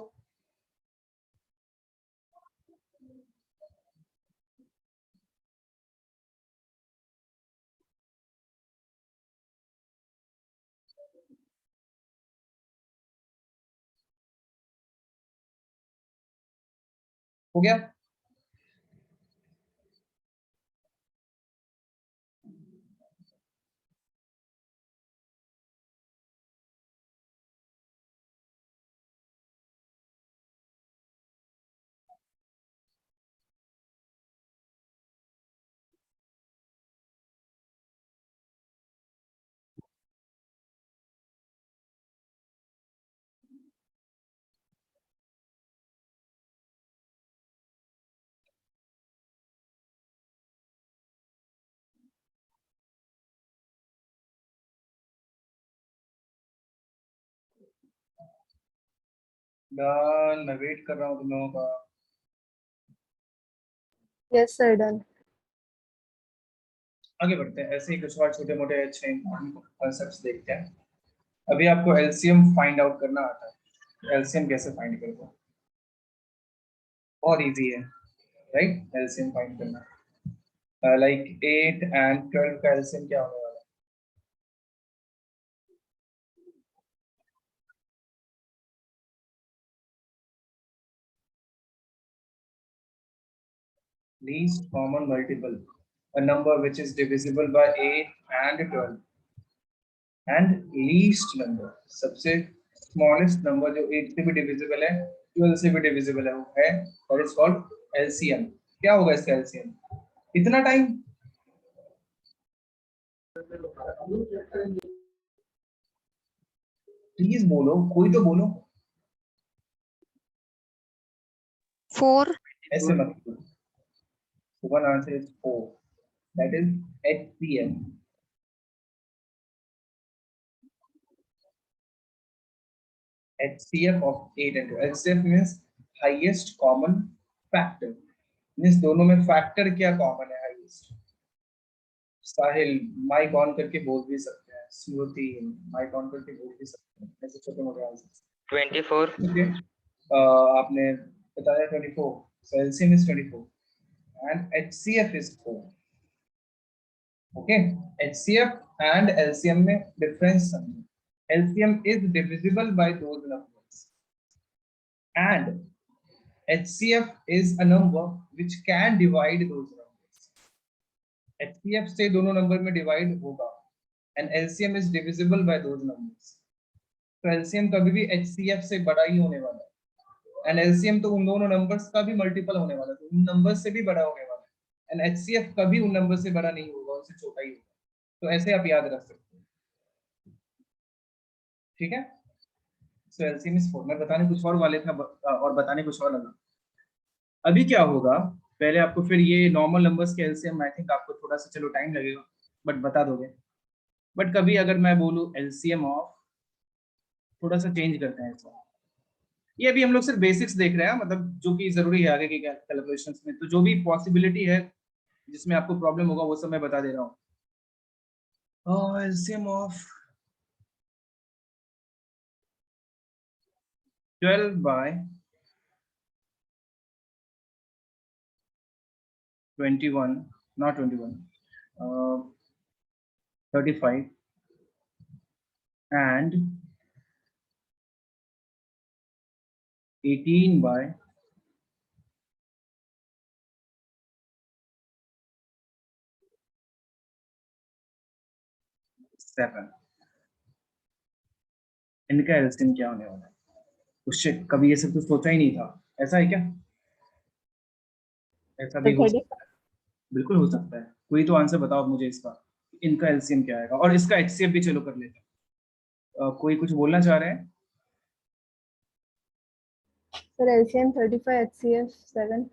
हो गया? डन, मैं वेट कर रहा हूँ तुम लोगों का। Yes, sir. Done. आगे बढ़ते हैं, ऐसे ही कुछ और छोटे मोटे अच्छे कॉन्सेप्ट्स देखते हैं। अभी आपको एलसीएम फाइंड आउट करना आता है, एलसीएम कैसे फाइंड करते हैं? और इजी है, राइट? एलसीएम फाइंड करना, लाइक 8 and 12 का एलसीएम क्या होने वाला है? Least common multiple, a number which is divisible by 8 and 12, and least number, सबसे smallest number जो 8 से भी divisible है, 12 से भी divisible है, वो है, that is called LCM। क्या होगा इसका LCM? इतना टाइम? प्लीज बोलो, कोई तो बोलो। 4. ऐसे मत बोलो। So one answer is 4, that is HCM। HCF of 8 and 12, HCF means highest common factor, means दोनों में फैक्टर क्या कॉमन है? हाईएस्ट। साहिल माइक ऑन करके बोल भी सकते हैं, स्मृति माइक ऑन करके बोल भी सकते हैं, ऐसे छोटे मोटे आंसर। 24. ओके, आपने बताया 24, so LCM is 24 and HCF is 4। Okay, HCF and LCM में डिफरेंस समझो। LCM is divisible by those numbers and HCF is a number which can divide those numbers। HCF से दोनों नंबर में divide होगा and LCM is divisible by those numbers। तो LCM कभी भी HCF से बड़ा ही होने वाला है, and LCM तो उन दोनों नंबर्स का भी मल्टीपल होने वाला है, तो उन नंबर्स से भी बड़ा होने वाला है, and HCF कभी उन नंबर से बड़ा नहीं होगा, उससे छोटा ही होगा। तो ऐसे आप याद रख सकते हो, ठीक है? सो LCM is 4। मैं बताने कुछ और वाले था, और बताने कुछ और लगा। अभी क्या होगा, पहले आपको फिर ये नॉर्मल नंबर्स के एलसीएम, आई थिंक आपको थोड़ा सा चलो टाइम लगेगा, बट बता दोगे। बट कभी अगर मैं बोलूं एलसीएम ऑफ, थोड़ा सा चेंज करते हैं इसको। ये अभी हम लोग सिर्फ बेसिक्स देख रहे हैं, मतलब जो कि जरूरी है आगे की कैलकुलेशंस में, तो जो भी पॉसिबिलिटी है जिसमें आपको प्रॉब्लम होगा वो सब मैं बता दे रहा हूँ। LCM of 12 by 21, not 21, 35 and 18 by 7, इनका एलसीएम क्या होने वाला है? उससे कभी ये सब तो सोचा ही नहीं था, ऐसा है क्या? ऐसा भी हो सकता है, बिल्कुल हो सकता है। कोई तो आंसर बताओ मुझे इसका, इनका एलसीएम क्या आएगा, और इसका एचसीएफ भी चलो कर लेते हैं। कोई कुछ बोलना चाह रहे हैं? Sir, LCM 35, HCF 7.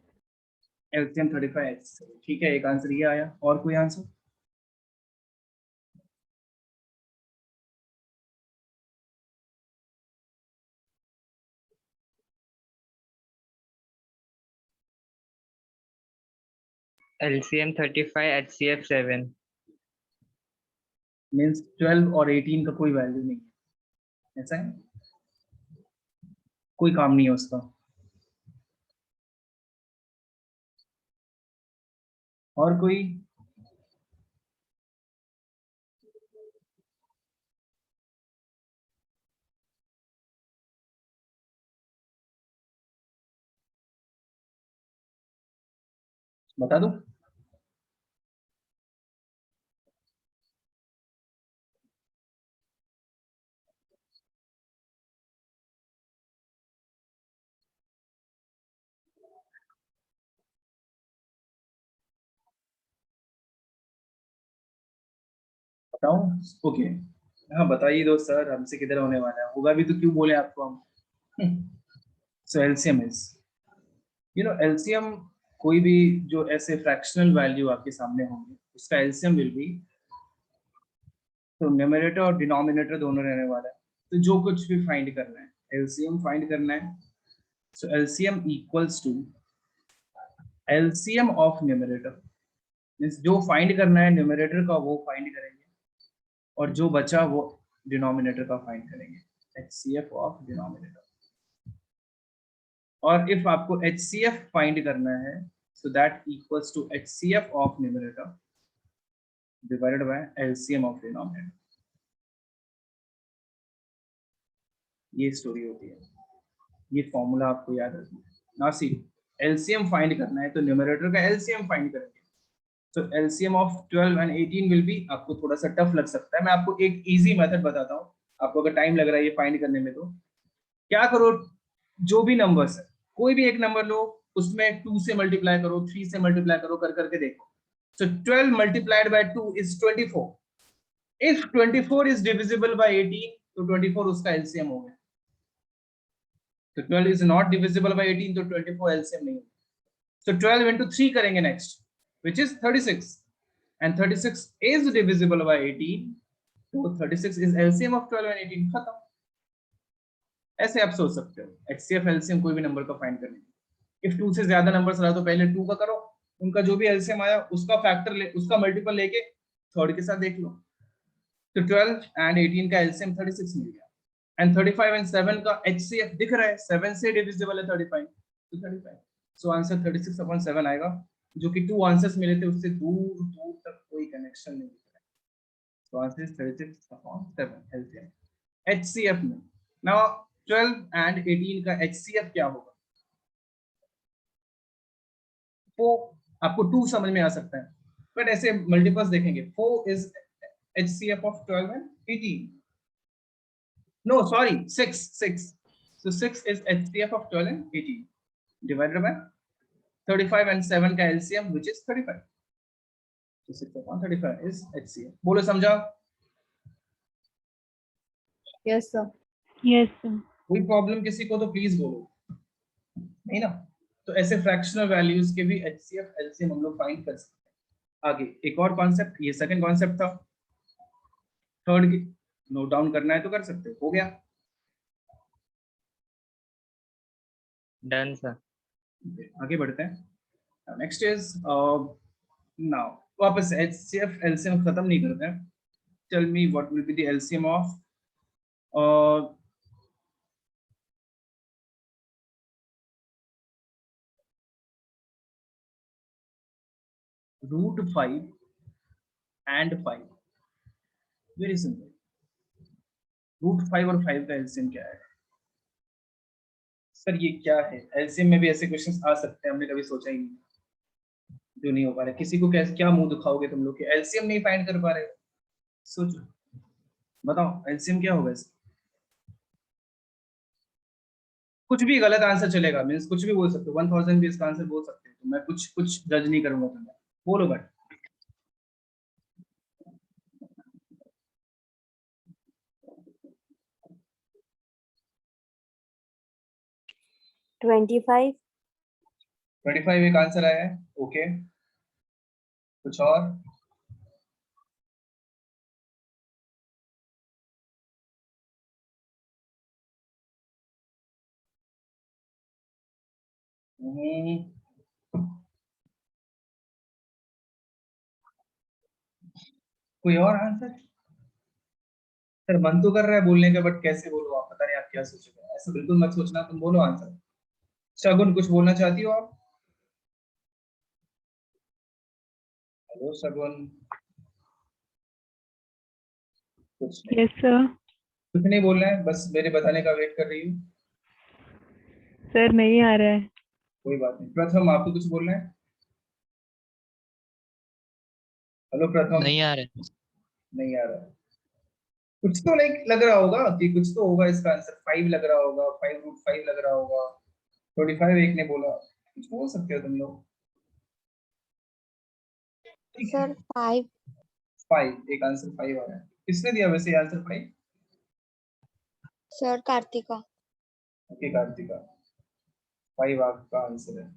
एलसीएम 35, ठीक है, एक आंसर ये आया। और कोई आंसर? LCM 35, HCF 7. मीन्स 12 और 18 का कोई वैल्यू नहीं है, ऐसा है, कोई काम नहीं है उसका। और कोई? बता दो। बताओ। ओके, हाँ बताइए दो सर, हमसे किधर होने वाला है, होगा भी तो क्यों बोले आपको हम। सो एलसीएम इज, एलसीएम कोई भी जो ऐसे फ्रैक्शनल वैल्यू आपके सामने होंगे उसका एलसीएम विल बी, तो न्यूमरेटर और डिनोमिनेटर दोनों रहने वाला है। तो जो कुछ भी फाइंड करना है, एलसीएम फाइंड करना है, so LCM equals to LCM of numerator, means जो फाइंड करना है न्यूमरेटर का वो फाइंड करेंगे, और जो बचा वो डिनोमिनेटर का फाइंड करेंगे, एचसीएफ ऑफ डिनोमिनेटर। और इफ आपको एचसीएफ फाइंड करना है, so that equals to HCF of numerator divided by LCM of denominator. ये स्टोरी होती है, ये फॉर्मूला आपको याद रखना है। ना सी एलसीएम फाइंड करना है तो न्यूमरेटर का एलसीएम फाइंड करेंगे। तो LCM of 12 and 18 will be, आपको थोड़ा सा टफ लग सकता है, मैं आपको एक इजी मेथड बताता हूँ। आपको अगर टाइम लग रहा है ये फाइंड करने में, तो क्या करो, जो भी नंबर्स है, कोई भी एक नंबर लो, उसमें 2 से मल्टीप्लाई करो, 3 से मल्टीप्लाई करो, कर करके देखो। सो 12 multiplied by 2 is 24। If 24 is divisible by 18, तो 24 उसका एलसीएम हो गया। तो 12 इज नॉट डिविजिबल बाय 18, तो 24 एलसीएम नहीं होगा। सो 12 into 3 करेंगे next, which is 36, and 36 is divisible by 18, तो 36 is LCM of 12 and 18, खत्म। ऐसे आप सोच सकते हो HCF LCM कोई भी नंबर का फाइंड करने। इफ 2 से ज्यादा नंबर्स रहा तो पहले 2 का करो, उनका जो भी LCM आया उसका फैक्टर उसका मल्टीपल लेके थर्ड के साथ देख लो। तो 12 एंड 18 का LCM 36 मिल गया, एंड 35 एंड 7 का HCF दिख रहा है, 7 से डिविजिबल है 35, तो 35। सो आंसर 36/7 आएगा, जो कि 2 आंसर्स मिले थे उससे दूर दूर तक कोई कनेक्शन नहीं दिख रहा है। सो आंसर इज 36/7 एलसीएम एचसीएफ में। नाउ 12 एंड 18 का एचसीएफ क्या होगा, वो आपको 2 समझ में आ सकता है, बट ऐसे मल्टीपल्स देखेंगे। 4 is HCF of 12 and 18, no sorry 6, so 6 is HCF of 12 and 18 divided by 35 and 7 का LCM which is 35, so 6/35 is HCF। बोलो समझा? Yes, sir. Yes, sir. कोई प्रॉब्लम किसी को तो प्लीज बोलो, नहीं ना? तो ऐसे फ्रैक्शनल वैल्यूज के भी HCF LCM हम लोग फाइंड कर सकते हैं। आगे एक और कॉन्सेप्ट, ये सेकंड कॉन्सेप्ट था, थर्ड नोट डाउन करना है तो कर सकते हो गया। Done, sir. आगे बढ़ते हैं। नेक्स्ट इज नाउ वापस HCF LCM खत्म नहीं करते हैं। Tell me what will be the LCM of √5 and 5। Very simple, √5 और 5 का एलसीएम क्या है? सर ये क्या है? एलसीएम में भी ऐसे क्वेश्चंस आ सकते हैं, हमने कभी सोचा ही नहीं, जो नहीं हो पा रहा। किसी को कैसे क्या मुंह दिखाओगे तुम लोग कि एलसीएम नहीं फाइंड कर पा रहे? सोचो, बताओ एलसीएम क्या होगा इसका? कुछ भी गलत आंसर चलेगा, मींस कुछ भी बोल सकते हो, 1000 भी इसका आंसर बोल सकते हो, तो मैं कुछ कुछ जज नहीं करूंगा तुम्हें। बोलो बट 25. 25 एक आंसर आया है, ओके। कुछ और? कोई और आंसर? सर मन तो कर रहा है बोलने का, बट कैसे बोलो आप, पता नहीं आप क्या सोचोगे। ऐसा बिल्कुल मत सोचना, तुम बोलो आंसर। शगुन कुछ बोलना चाहती हो आप? हेलो शगुन। कुछ नहीं, यस सर। कुछ नहीं बोलना है, बस मेरे बताने का वेट कर रही हूँ। सर नहीं आ रहा है। कोई बात नहीं। प्रथम आपको कुछ बोलना है? हेलो प्रथम। नहीं आ रहा है। नहीं आ रहा है। कुछ तो लाइक लग रहा होगा कि कुछ तो होगा इसका आंसर। 5 लग रहा होगा, 5√5 लग रहा होगा। 25 एक ने बोला, कुछ बोल सकते हो तुम लोग। ठीक है, सर 5. 5 एक आंसर 5 आ रहा है। किसने दिया वैसे answer 5? Sir Karthika. Okay Karthika, 5 आपका आंसर है।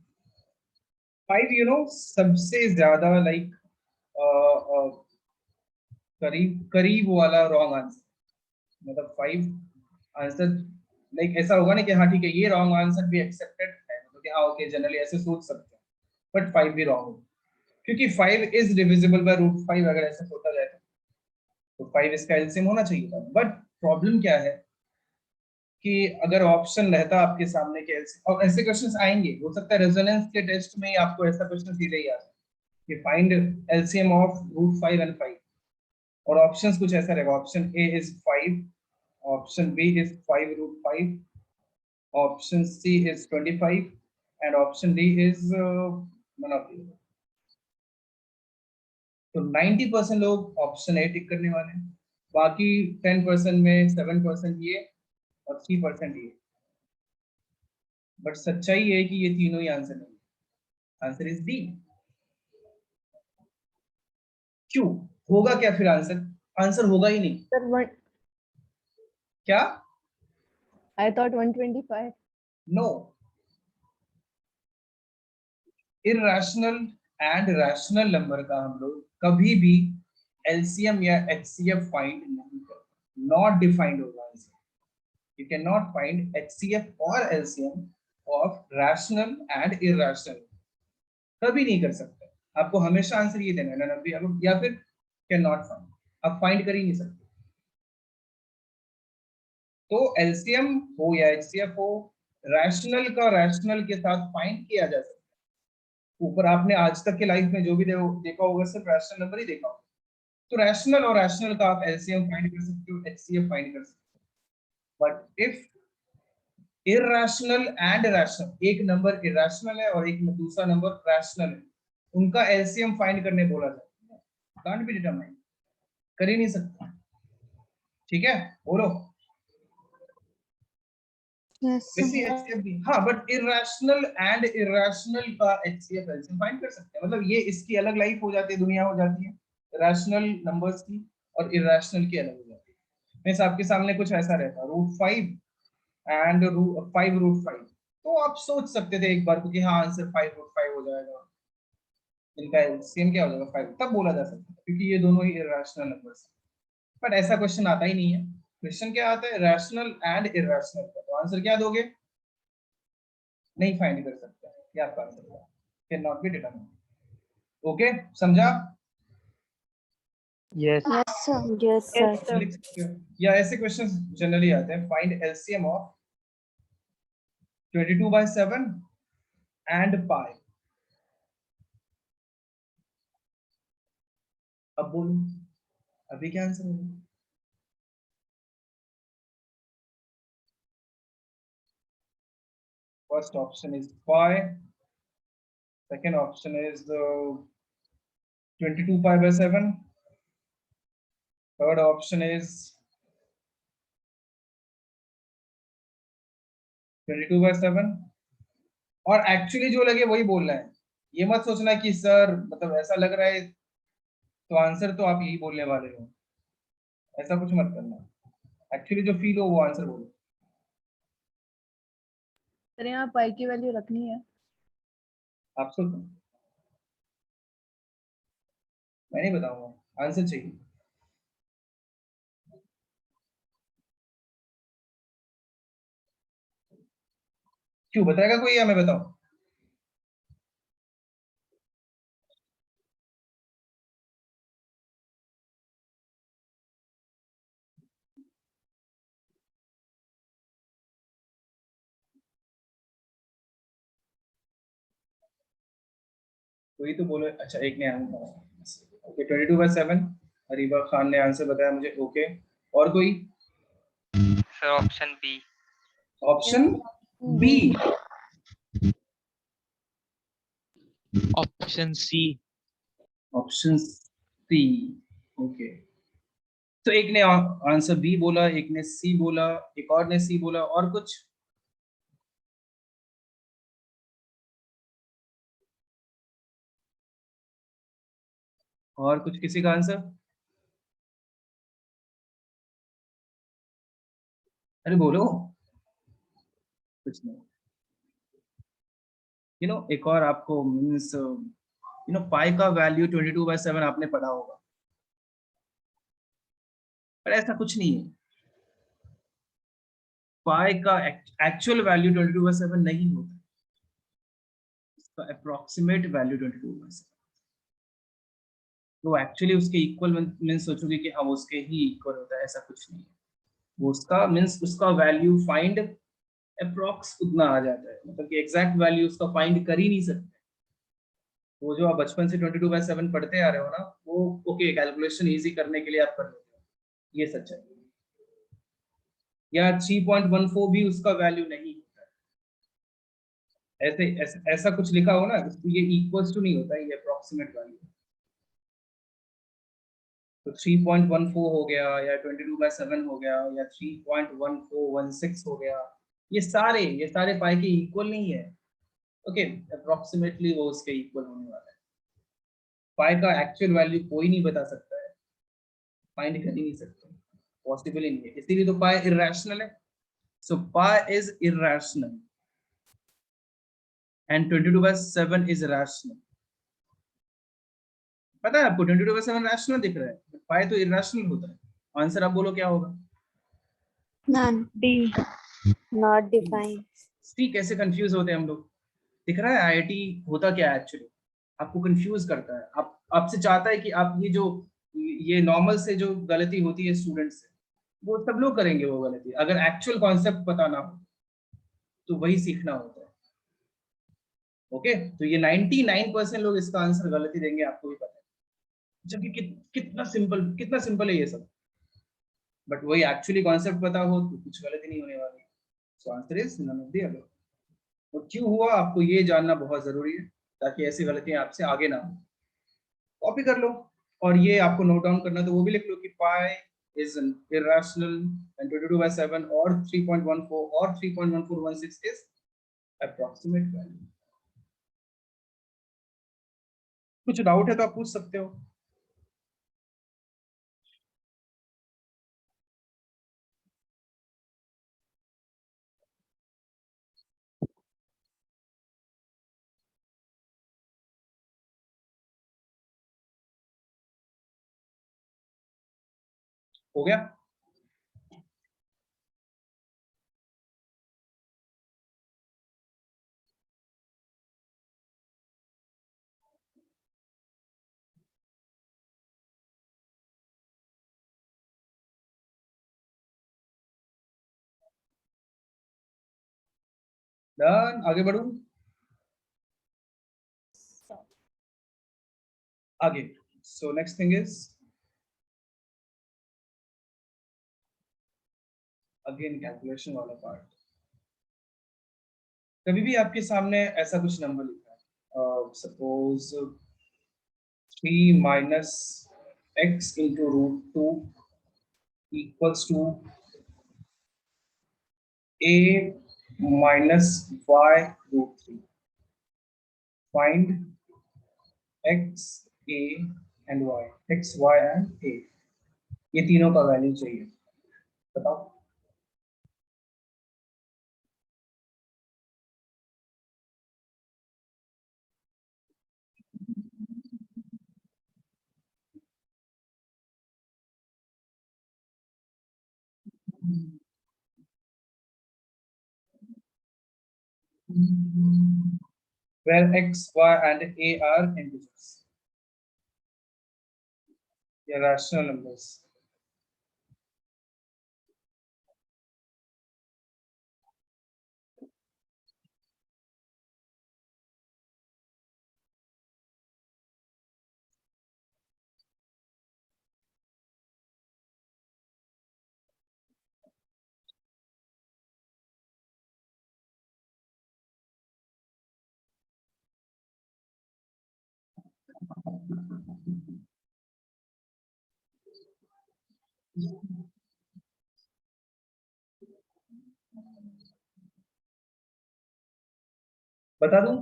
5 सबसे ज्यादा लाइक करीब करीब वाला रॉन्ग आंसर, मतलब 5 आंसर लाइक ऐसा होगा ना कि हाँ ठीक है ये रॉन्ग आंसर भी एक्सेप्टेड है, मतलब कि हाँ ओके जनरली ऐसे सोच सकते हैं, बट 5 भी रॉन्ग हो, क्योंकि 5 इज डिविजिबल बाय √5। अगर ऐसे सोचा जाए तो 5 इसका एलसीएम होना चाहिए था। बट प्रॉब्लम क्या है कि अगर ऑप्शन रहता आपके सामने के एलसीएम, और ऐसे क्वेश्चंस आएंगे, हो सकता है रेजोनेंस के टेस्ट में ही आपको ऐसा क्वेश्चन सीधे ही आ जाए कि फाइंड एलसीएम ऑफ √5 एंड 5, और ऑप्शंस कुछ ऐसा रहेगा। Option A is 5, option B is 5√5, option C is 25, and option D is one of the. तो 90% लोग ऑप्शन ए टिक करने वाले हैं, बाकी 10% में 7% ये और 3% ये। बट सच्चाई ये है कि ये तीनों ही आंसर नहीं, आंसर इज डी। क्यों? होगा क्या फिर आंसर? आंसर होगा ही नहीं। Sir, one. क्या? I thought 125. No, irrational and rational number का हम लोग कभी भी एलसीएम या एचसीएफ फाइंड नहीं करते, नॉट डिफाइंड होगा answer. You cannot find HCF or LCM of rational and irrational, कभी नहीं कर सकते। आपको हमेशा आंसर ये देना है, नब्बे या फिर कैन नॉट फाइंड, आप फाइंड कर ही नहीं सकते। तो एलसीएम हो या एचसीएफ हो, रैशनल का रैशनल के साथ फाइंड किया जा सकता है। ऊपर आपने आज तक के लाइफ में जो भी देखा होगा सिर्फ रैशनल नंबर ही देखा होगा, तो रैशनल और रैशनल का आप एलसीएम फाइंड कर सकते हो, एचसीएफ फाइंड कर सकते हो। But if irrational and rational, एक नंबर इररेशनल है और एक दूसरा नंबर रैशनल है, उनका एलसीएम फाइंड करने बोला जाता है, कांट बी डिटरमाइंड, कर ही नहीं सकता। ठीक है, बोलो। Yes, sir. वैसे एचसीएफ भी हाँ, बट इररेशनल एंड इररेशनल का एचसीएफ एलसीएम फाइंड कर सकते हैं, मतलब ये इसकी अलग लाइफ हो जाती है, दुनिया हो जाती है रैशनल नंबर्स की, और इररेशनल की अलग हो जाती है। मींस आपके सामने कुछ ऐसा रहता √5 एंड 5√5, तो आप सोच सकते थे एक बार को कि हाँ आंसर 5√5 हो जाएगा, इनका एलसीएम क्या हो जाएगा 5, तब बोला जा सकता है क्योंकि ये दोनों ही इररेशनल नंबर्स हैं। बट ऐसा क्वेश्चन आता ही नहीं है। क्वेश्चन क्या आता है? रैशनल एंड इररेशनल का, तो आंसर क्या दोगे? नहीं फाइंड कर सकते, ये आपका आंसर होगा, can not be determined. Okay, समझा? yes, Yes, sir. Yes, sir. Yes sir. लिख सकते हो, या ऐसे क्वेश्चंस जनरली आते हैं, find LCM of 22/7 and pi. अब बोलो, अभी क्या आंसर होगा? First option is pi. Second option is the 22 pi by 7. Third option is 22 by 7. और एक्चुअली जो लगे वही बोलना है, ये मत सोचना कि सर मतलब ऐसा लग रहा है तो आंसर तो आप यही बोलने वाले हो, ऐसा कुछ मत करना। एक्चुअली जो फील हो वो आंसर बोलो। सर यहाँ पाई की वैल्यू रखनी है। आप सुन, मैं नहीं बताऊंगा, आंसर चाहिए। क्यों बताएगा कोई या मैं बताऊं? कोई तो बोलो। अच्छा एक ने ओके 22 by 7। अरीबा खान ने आंसर बताया मुझे। ओके और कोई? Sir option B. Option B. Option C. Option C. Okay तो एक ने आंसर बी बोला, एक ने सी बोला, एक और ने सी बोला, और कुछ? और कुछ किसी का आंसर? अरे बोलो कुछ नहीं। एक और आपको मीन्स पाई का वैल्यू 22 by 7 आपने पढ़ा होगा, पर ऐसा कुछ नहीं है। पाई का एक्चुअल वैल्यू 22 by 7 नहीं होता, इसका अप्रोक्सीमेट वैल्यू 22 by 7। तो एक्चुअली उसके इक्वल मीन्स सोचोगे कि हाँ उसके ही इक्वल होता है, ऐसा कुछ नहीं है। वो उसका मीन्स उसका वैल्यू फाइंड अप्रोक्स उतना आ जाता है, मतलब कि एग्जैक्ट वैल्यू उसका फाइंड कर ही नहीं सकते। वो जो आप बचपन से 22 by 7 पढ़ते आ रहे हो ना, वो ओके कैलकुलेशन इजी करने के लिए आप कर लेते हो, ये सच है। या 3.14 भी उसका वैल्यू नहीं होता है। ऐसा कुछ लिखा हो ना तो ये इक्वल्स टू नहीं होता है, ये अप्रोक्सीमेट वैल्यू। तो 3.14 हो गया या 22 by 7 हो गया या 3.1416 हो गया, ये सारे पाई के इक्वल नहीं है। ओके अप्रोक्सीमेटली वो उसके इक्वल होने वाला है। पाई का एक्चुअल वैल्यू कोई नहीं बता सकता है, फाइंड कर ही नहीं सकते, पॉसिबल ही नहीं है, इसीलिए तो पाई इरैशनल है। So pi is irrational and 22 by 7 is rational. पता है आपको 22 by 7 रैशनल दिख रहा है, पाई तो इरैशनल होता है। आंसर आप बोलो क्या होगा? None. डी। Not defined. सी कैसे कंफ्यूज होते हैं हम लोग। दिख रहा है आईआईटी होता क्या है एक्चुअली, आपको कंफ्यूज करता है। आप आपसे चाहता है कि आप ये नॉर्मल से जो गलती होती है स्टूडेंट से, वो सब लोग करेंगे वो गलती, अगर एक्चुअल कॉन्सेप्ट पता ना हो तो वही सीखना होता है। ओके तो ये 99% लोग इसका आंसर गलती देंगे, आपको भी पता है, जबकि कितना सिंपल है ये सब। बट वही एक्चुअली कॉन्सेप्ट पता हो तो कुछ गलती नहीं होने वाली। So answer is none of the above. और क्यों हुआ आपको ये जानना बहुत जरूरी है, ताकि ऐसी गलतियां आपसे आगे ना हो। कॉपी कर लो और ये आपको नोट डाउन करना तो वो भी लिख लो कि पाई is an irrational and 22 by 7 or 3.14 or 3.1416 is approximate value। कुछ डाउट है तो आप पूछ सकते हो। हो गया? डन, आगे बढ़ू आगे। So next thing is again calculation वाला पार्ट। कभी भी आपके सामने ऐसा कुछ नंबर लिखा है, suppose 3 minus x into √2 equals to a minus y √3. Find x, a and y. x, y and a. ये तीनों का वैल्यू चाहिए, बताओ। Where x, y and a are integers. Yeah, rational numbers. बता दूं?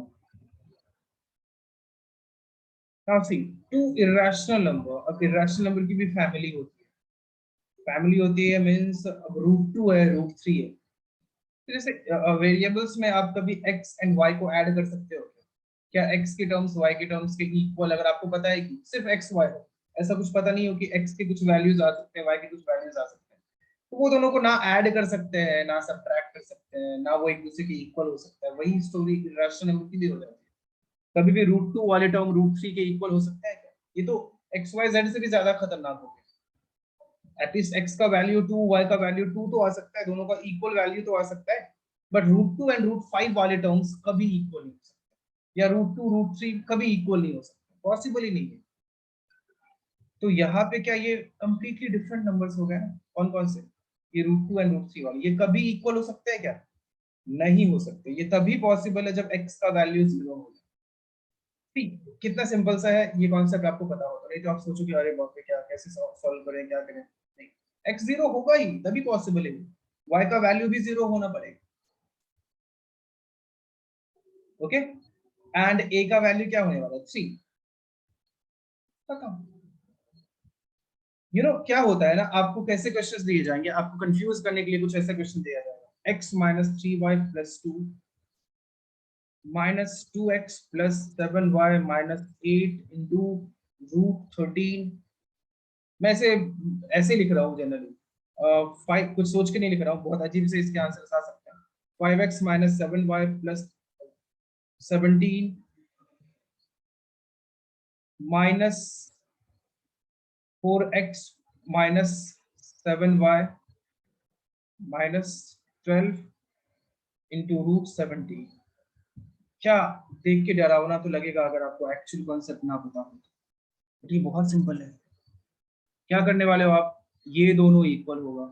Now see, two irrational number. अब irrational number की भी फैमिली होती है। फैमिली होती है मीन्स अब √2 है, √3 है। तो जैसे वेरिएबल्स में आप कभी x एंड y को ऐड कर सकते हो क्या? x के टर्म्स y के टर्म्स के इक्वल, अगर आपको पता है कि सिर्फ x y हो, ऐसा कुछ पता नहीं हो कि x के कुछ वैल्यूज आ सकते हैं, y के कुछ वैल्यूज आ सकते हैं, तो वो दोनों को ना ऐड कर सकते हैं, ना सब्ट्रैक्ट कर सकते हैं, ना वो एक दूसरे के इक्वल हो सकता है। वही स्टोरी इरैशनल नंबर की भी हो जाती है। कभी भी √2 वाले टर्म √3 के इक्वल हो सकता है क्या? ये तो x y z से भी ज्यादा खतरनाक हो गया। एटलीस्ट x का वैल्यू 2, y का वैल्यू 2 तो आ सकता है, दोनों का इक्वल वैल्यू तो आ सकता है, बट √2 एंड √5 वाले टर्म्स कभी इक्वल नहीं हो सकते, या √2 √3 कभी इक्वल नहीं हो सकते, पॉसिबल ही नहीं है। तो यहाँ पे क्या ये कंप्लीटली डिफरेंट नंबर्स हो गए? कौन कौन से? ये √2 एंड √3 वाले, ये कभी इक्वल हो सकते हैं क्या? नहीं हो सकते। ये तभी पॉसिबल है जब x का वैल्यू 0 हो जाए। ठीक, कितना सिंपल सा है ये कॉन्सेप्ट, आपको पता होगा, नहीं तो आप सोचोगे अरे बाप रे क्या, कैसे सॉल्व करें, क्या करें। नहीं, x 0 होगा ही तभी पॉसिबल है। y का वैल्यू भी 0 होना पड़ेगा। ओके, एंड a का वैल्यू क्या होने वाला है? 3। क्या होता है ना, आपको कैसे क्वेश्चंस दिए जाएंगे, आपको कंफ्यूज करने के लिए कुछ ऐसा क्वेश्चन दिया जाएगा। x - 3y + 2 -2x + 7y - 8 into √13। मैं ऐसे ऐसे लिख रहा हूँ जनरली, 5 कुछ सोच के नहीं लिख रहा हूँ, बहुत अजीब से इसके आंसर आ सकते हैं। 5x - 7y + 17 -4x - 7y -12 into √17। क्या देख के डरावना तो लगेगा अगर आपको एक्चुअल कॉन्सेप्ट ना पता हो, बट ये बहुत सिंपल है। क्या करने वाले हो आप? ये दोनों इक्वल होगा,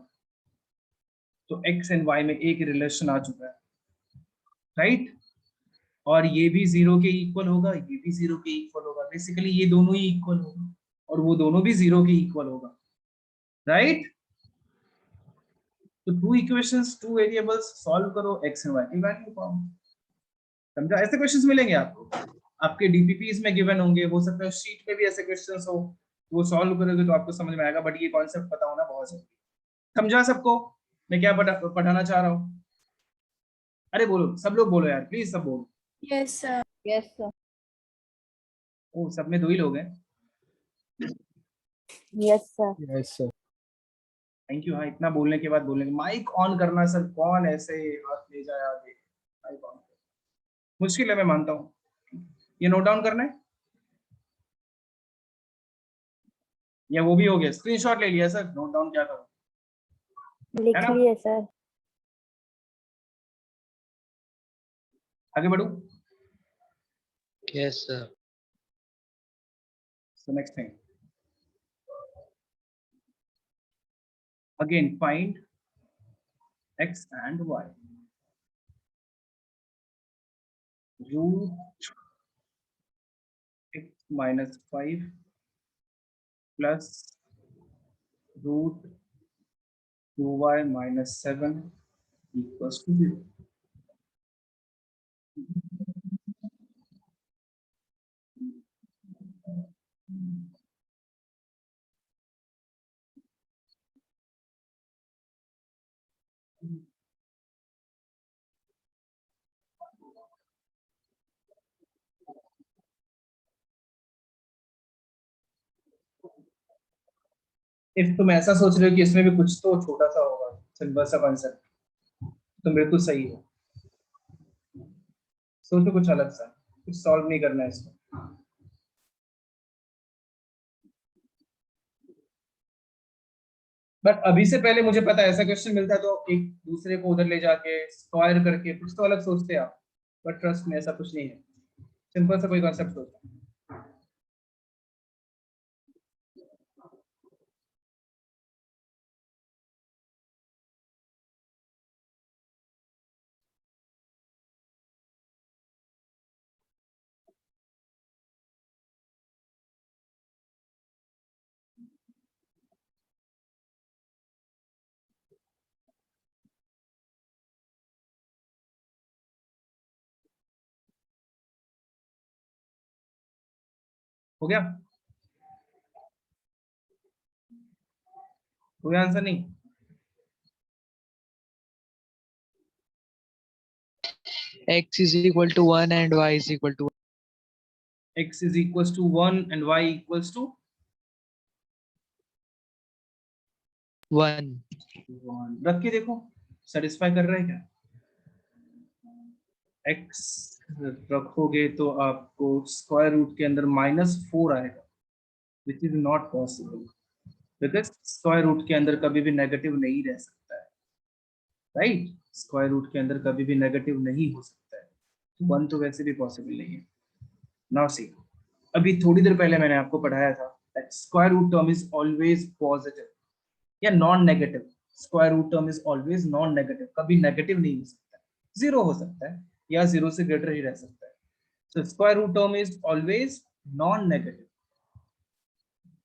तो x एंड y में एक रिलेशन आ चुका है, राइट? और ये भी 0 के इक्वल होगा, ये भी 0 के इक्वल होगा। बेसिकली ये दोनों ही इक्वल होगा और वो दोनों भी 0 के इक्वल होगा, राइट? तो 2 इक्वेशंस, 2 वेरिएबल्स, सॉल्व करो, x एंड y की वैल्यू पाओ। समझा? ऐसे क्वेश्चंस मिलेंगे आपको, आपके डीपीपीज में गिवन होंगे, हो सकता है शीट में भी ऐसे क्वेश्चंस हो, वो सॉल्व करोगे तो आपको समझ में आएगा। बट ये कॉन्सेप्ट पता होना बहुत जरूरी है। समझा सबको मैं क्या पढ़ाना चाह रहा हूँ? अरे बोलो, सब लोग बोलो यार, प्लीज सब बोलो। Yes, sir. Yes sir. ओ, सब में 2 ही लोग हैं। Yes, sir. Yes sir. Thank you. हाँ, इतना बोलने के बाद बोलने, माइक ऑन करना सर, कौन ऐसे हाथ ले जाए आगे? माइक ऑन मुश्किल है, मैं मानता हूँ। ये नोट डाउन करना है या वो भी हो गया? स्क्रीनशॉट ले लिया सर, नोट डाउन क्या करूँ, लिख है ना? लिए सर। आगे बढ़ू। Yes, sir. So next thing, again find x and y. Root x minus 5 plus root 2y minus 7 equals to 0. If तुम ऐसा सोच रहे हो कि इसमें भी कुछ तो छोटा सा होगा, सिंपल सा कॉन्सेप्ट, तो बिल्कुल सही है। सोचो कुछ अलग सा, कुछ सॉल्व नहीं करना है इसको। बट अभी से पहले मुझे पता है ऐसा क्वेश्चन मिलता है तो एक दूसरे को उधर ले जाके स्क्वायर करके कुछ तो अलग सोचते हैं आप, बट ट्रस्ट में ऐसा कुछ नहीं है, सिंपल सा कोई कॉन्सेप्ट सोचो। हो गया? कोई आंसर नहीं? X is equal to 1 and Y is equal to x is equals to 1 and y equals to 1. 1। रख के देखो सेटिस्फाई कर रहा है क्या? x रखोगे तो आपको स्क्वायर रूट के अंदर -4 आएगा, which is not possible, because square root के अंदर कभी भी नेगेटिव नहीं रह सकता है, राइट? स्क्वायर रूट के अंदर कभी भी नेगेटिव नहीं हो सकता है, तो 1 तो वैसे भी पॉसिबल नहीं है। नाउ सी, अभी थोड़ी देर पहले मैंने आपको पढ़ाया था that square root term is always positive या non negative. Square root term is always non negative, कभी नेगेटिव नहीं हो सकता, जीरो हो सकता है या जीरो से ग्रेटर ही रह सकता है। So square root term is always non negative,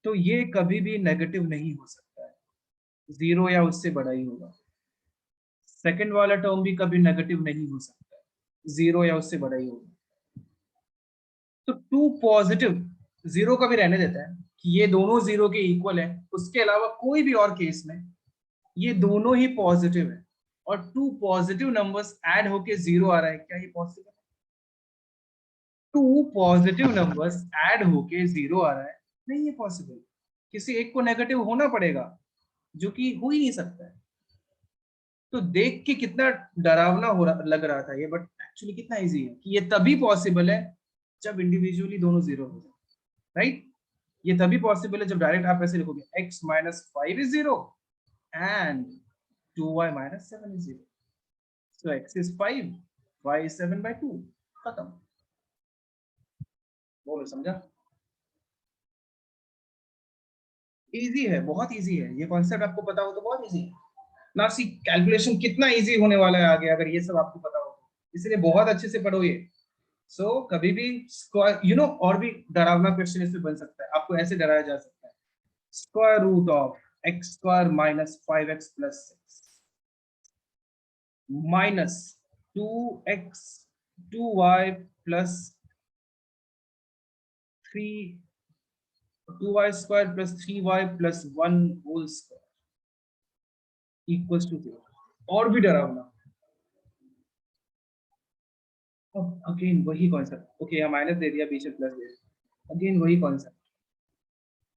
तो ये कभी भी नेगेटिव नहीं हो सकता है, जीरो या उससे बड़ा ही होगा। सेकंड वाला टर्म भी कभी नेगेटिव नहीं हो सकता है, जीरो या उससे बड़ा ही होगा। तो टू पॉजिटिव, जीरो का भी रहने देता है कि ये दोनों जीरो के इक्वल है, उसके अलावा कोई भी और केस में ये दोनों ही पॉजिटिव है, और टू पॉजिटिव नंबर्स ऐड होके जीरो आ रहा है, क्या ये पॉसिबल है? टू पॉजिटिव नंबर्स ऐड होके जीरो आ रहा है, नहीं है पॉसिबल। किसी एक को नेगेटिव होना पड़ेगा, जो कि हो ही नहीं सकता है। तो देख के कितना डरावना लग रहा था ये, बट एक्चुअली कितना इजी है कि ये तभी पॉसिबल है जब इंडिविजुअली दोनों जीरो हो जाए, राइट? ये तभी पॉसिबल है जब डायरेक्ट आप ऐसे लिखोगे x minus 5 is 0 and 2y minus 7 is 0. So x is 5, y is 7/2, खत्म। बोलो, समझा? इजी है, बहुत इजी है, ये कॉन्सेप्ट आपको पता हो तो बहुत इजी है ना। सी कैलकुलेशन कितना इजी होने वाला है आगे, अगर ये सब आपको पता हो, इसलिए बहुत अच्छे से पढ़ो ये। सो कभी भी स्क्वायर और भी डरावना क्वेश्चन इसमें बन सकता है, आपको ऐसे डराया जा सकता है, square root of x square minus 5x plus 6 minus 2x 2y plus 2y square plus 3y plus 1 whole square equals to 0। और भी डरावना, अगेन वही कॉन्सेप्ट, ओके यहाँ माइनस दे दिया, बीच में प्लस दे दिया, अगेन वही कॉन्सेप्ट,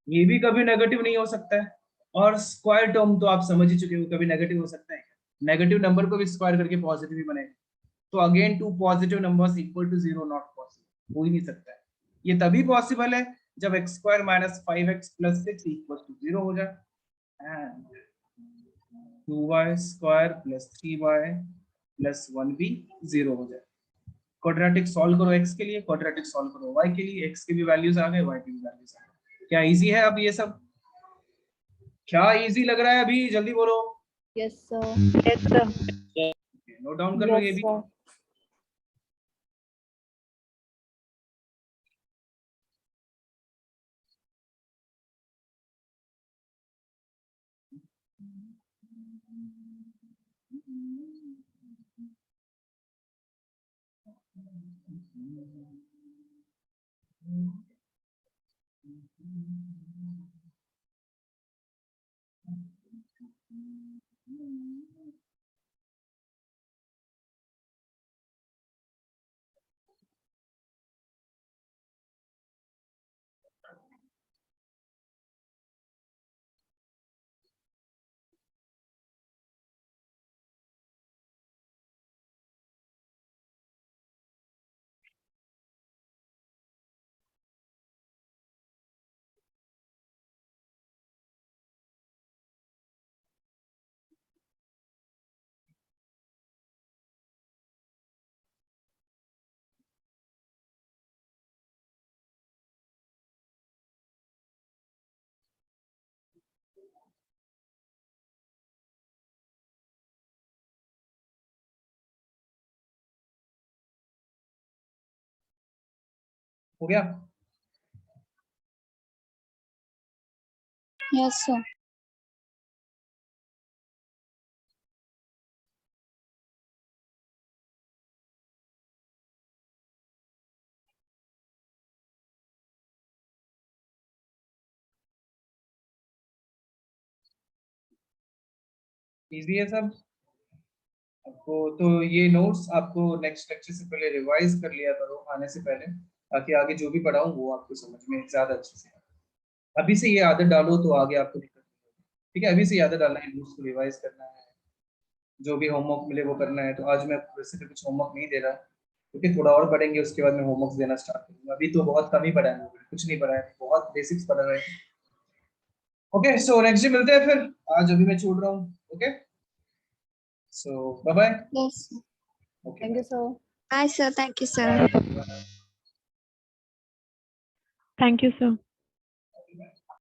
ये भी कभी नेगेटिव नहीं हो सकता है, और स्क्वायर टर्म तो आप समझ ही चुके हो, कभी नेगेटिव हो सकता है? नेगेटिव नंबर को भी स्क्वायर करके पॉजिटिव ही बनेगा, तो again two positive numbers equal to 0 not possible, हो ही नहीं सकता है। ये तभी पॉसिबल है जब x square minus 5x plus 6 equal to 0 हो जाए, and 2y square plus 3y plus 1 भी 0 हो जाए। क्वाड्रेटिक सॉल्व करो x के लिए, क्वाड्रेटिक सॉल्व करो y के लिए, x के भी वैल्यूज आ गए, y के भी वैल्यूज आ गए। क्या इजी है अब ये सब? क्या इजी लग रहा है अभी? जल्दी बोलो। Yes sir. yes sir. Note down कर लो ये Yes, भी। sir. हो गया? Yes, sir. इजी है सब आपको? तो ये नोट्स आपको नेक्स्ट लेक्चर से पहले रिवाइज कर लिया करो आने से पहले, ताकि आगे जो भी पढ़ाऊं वो आपको समझ में ज्यादा अच्छे से आए। अभी से ये आदत डालो तो आगे आपको दिक्कत नहीं होगी। ठीक है, अभी से ये आदत डालना है, नोट्स को रिवाइज करना है, जो भी होमवर्क मिले वो करना है। तो आज मैं वैसे तो कुछ होमवर्क नहीं दे रहा, क्योंकि थोड़ा और पढ़ेंगे उसके बाद मैं होमवर्क देना स्टार्ट करूंगा। अभी तो बहुत कम ही पढ़ा है, कुछ नहीं पढ़ा है, बहुत बेसिक्स पढ़ा रहे हैं। ओके, सो नेक्स्ट डे मिलते हैं फिर। आज अभी मैं छोड़ रहा हूँ। Okay, so bye bye. Yes, sir. Okay, thank you sir. Bye, sir. Thank you, sir. Thank you, sir.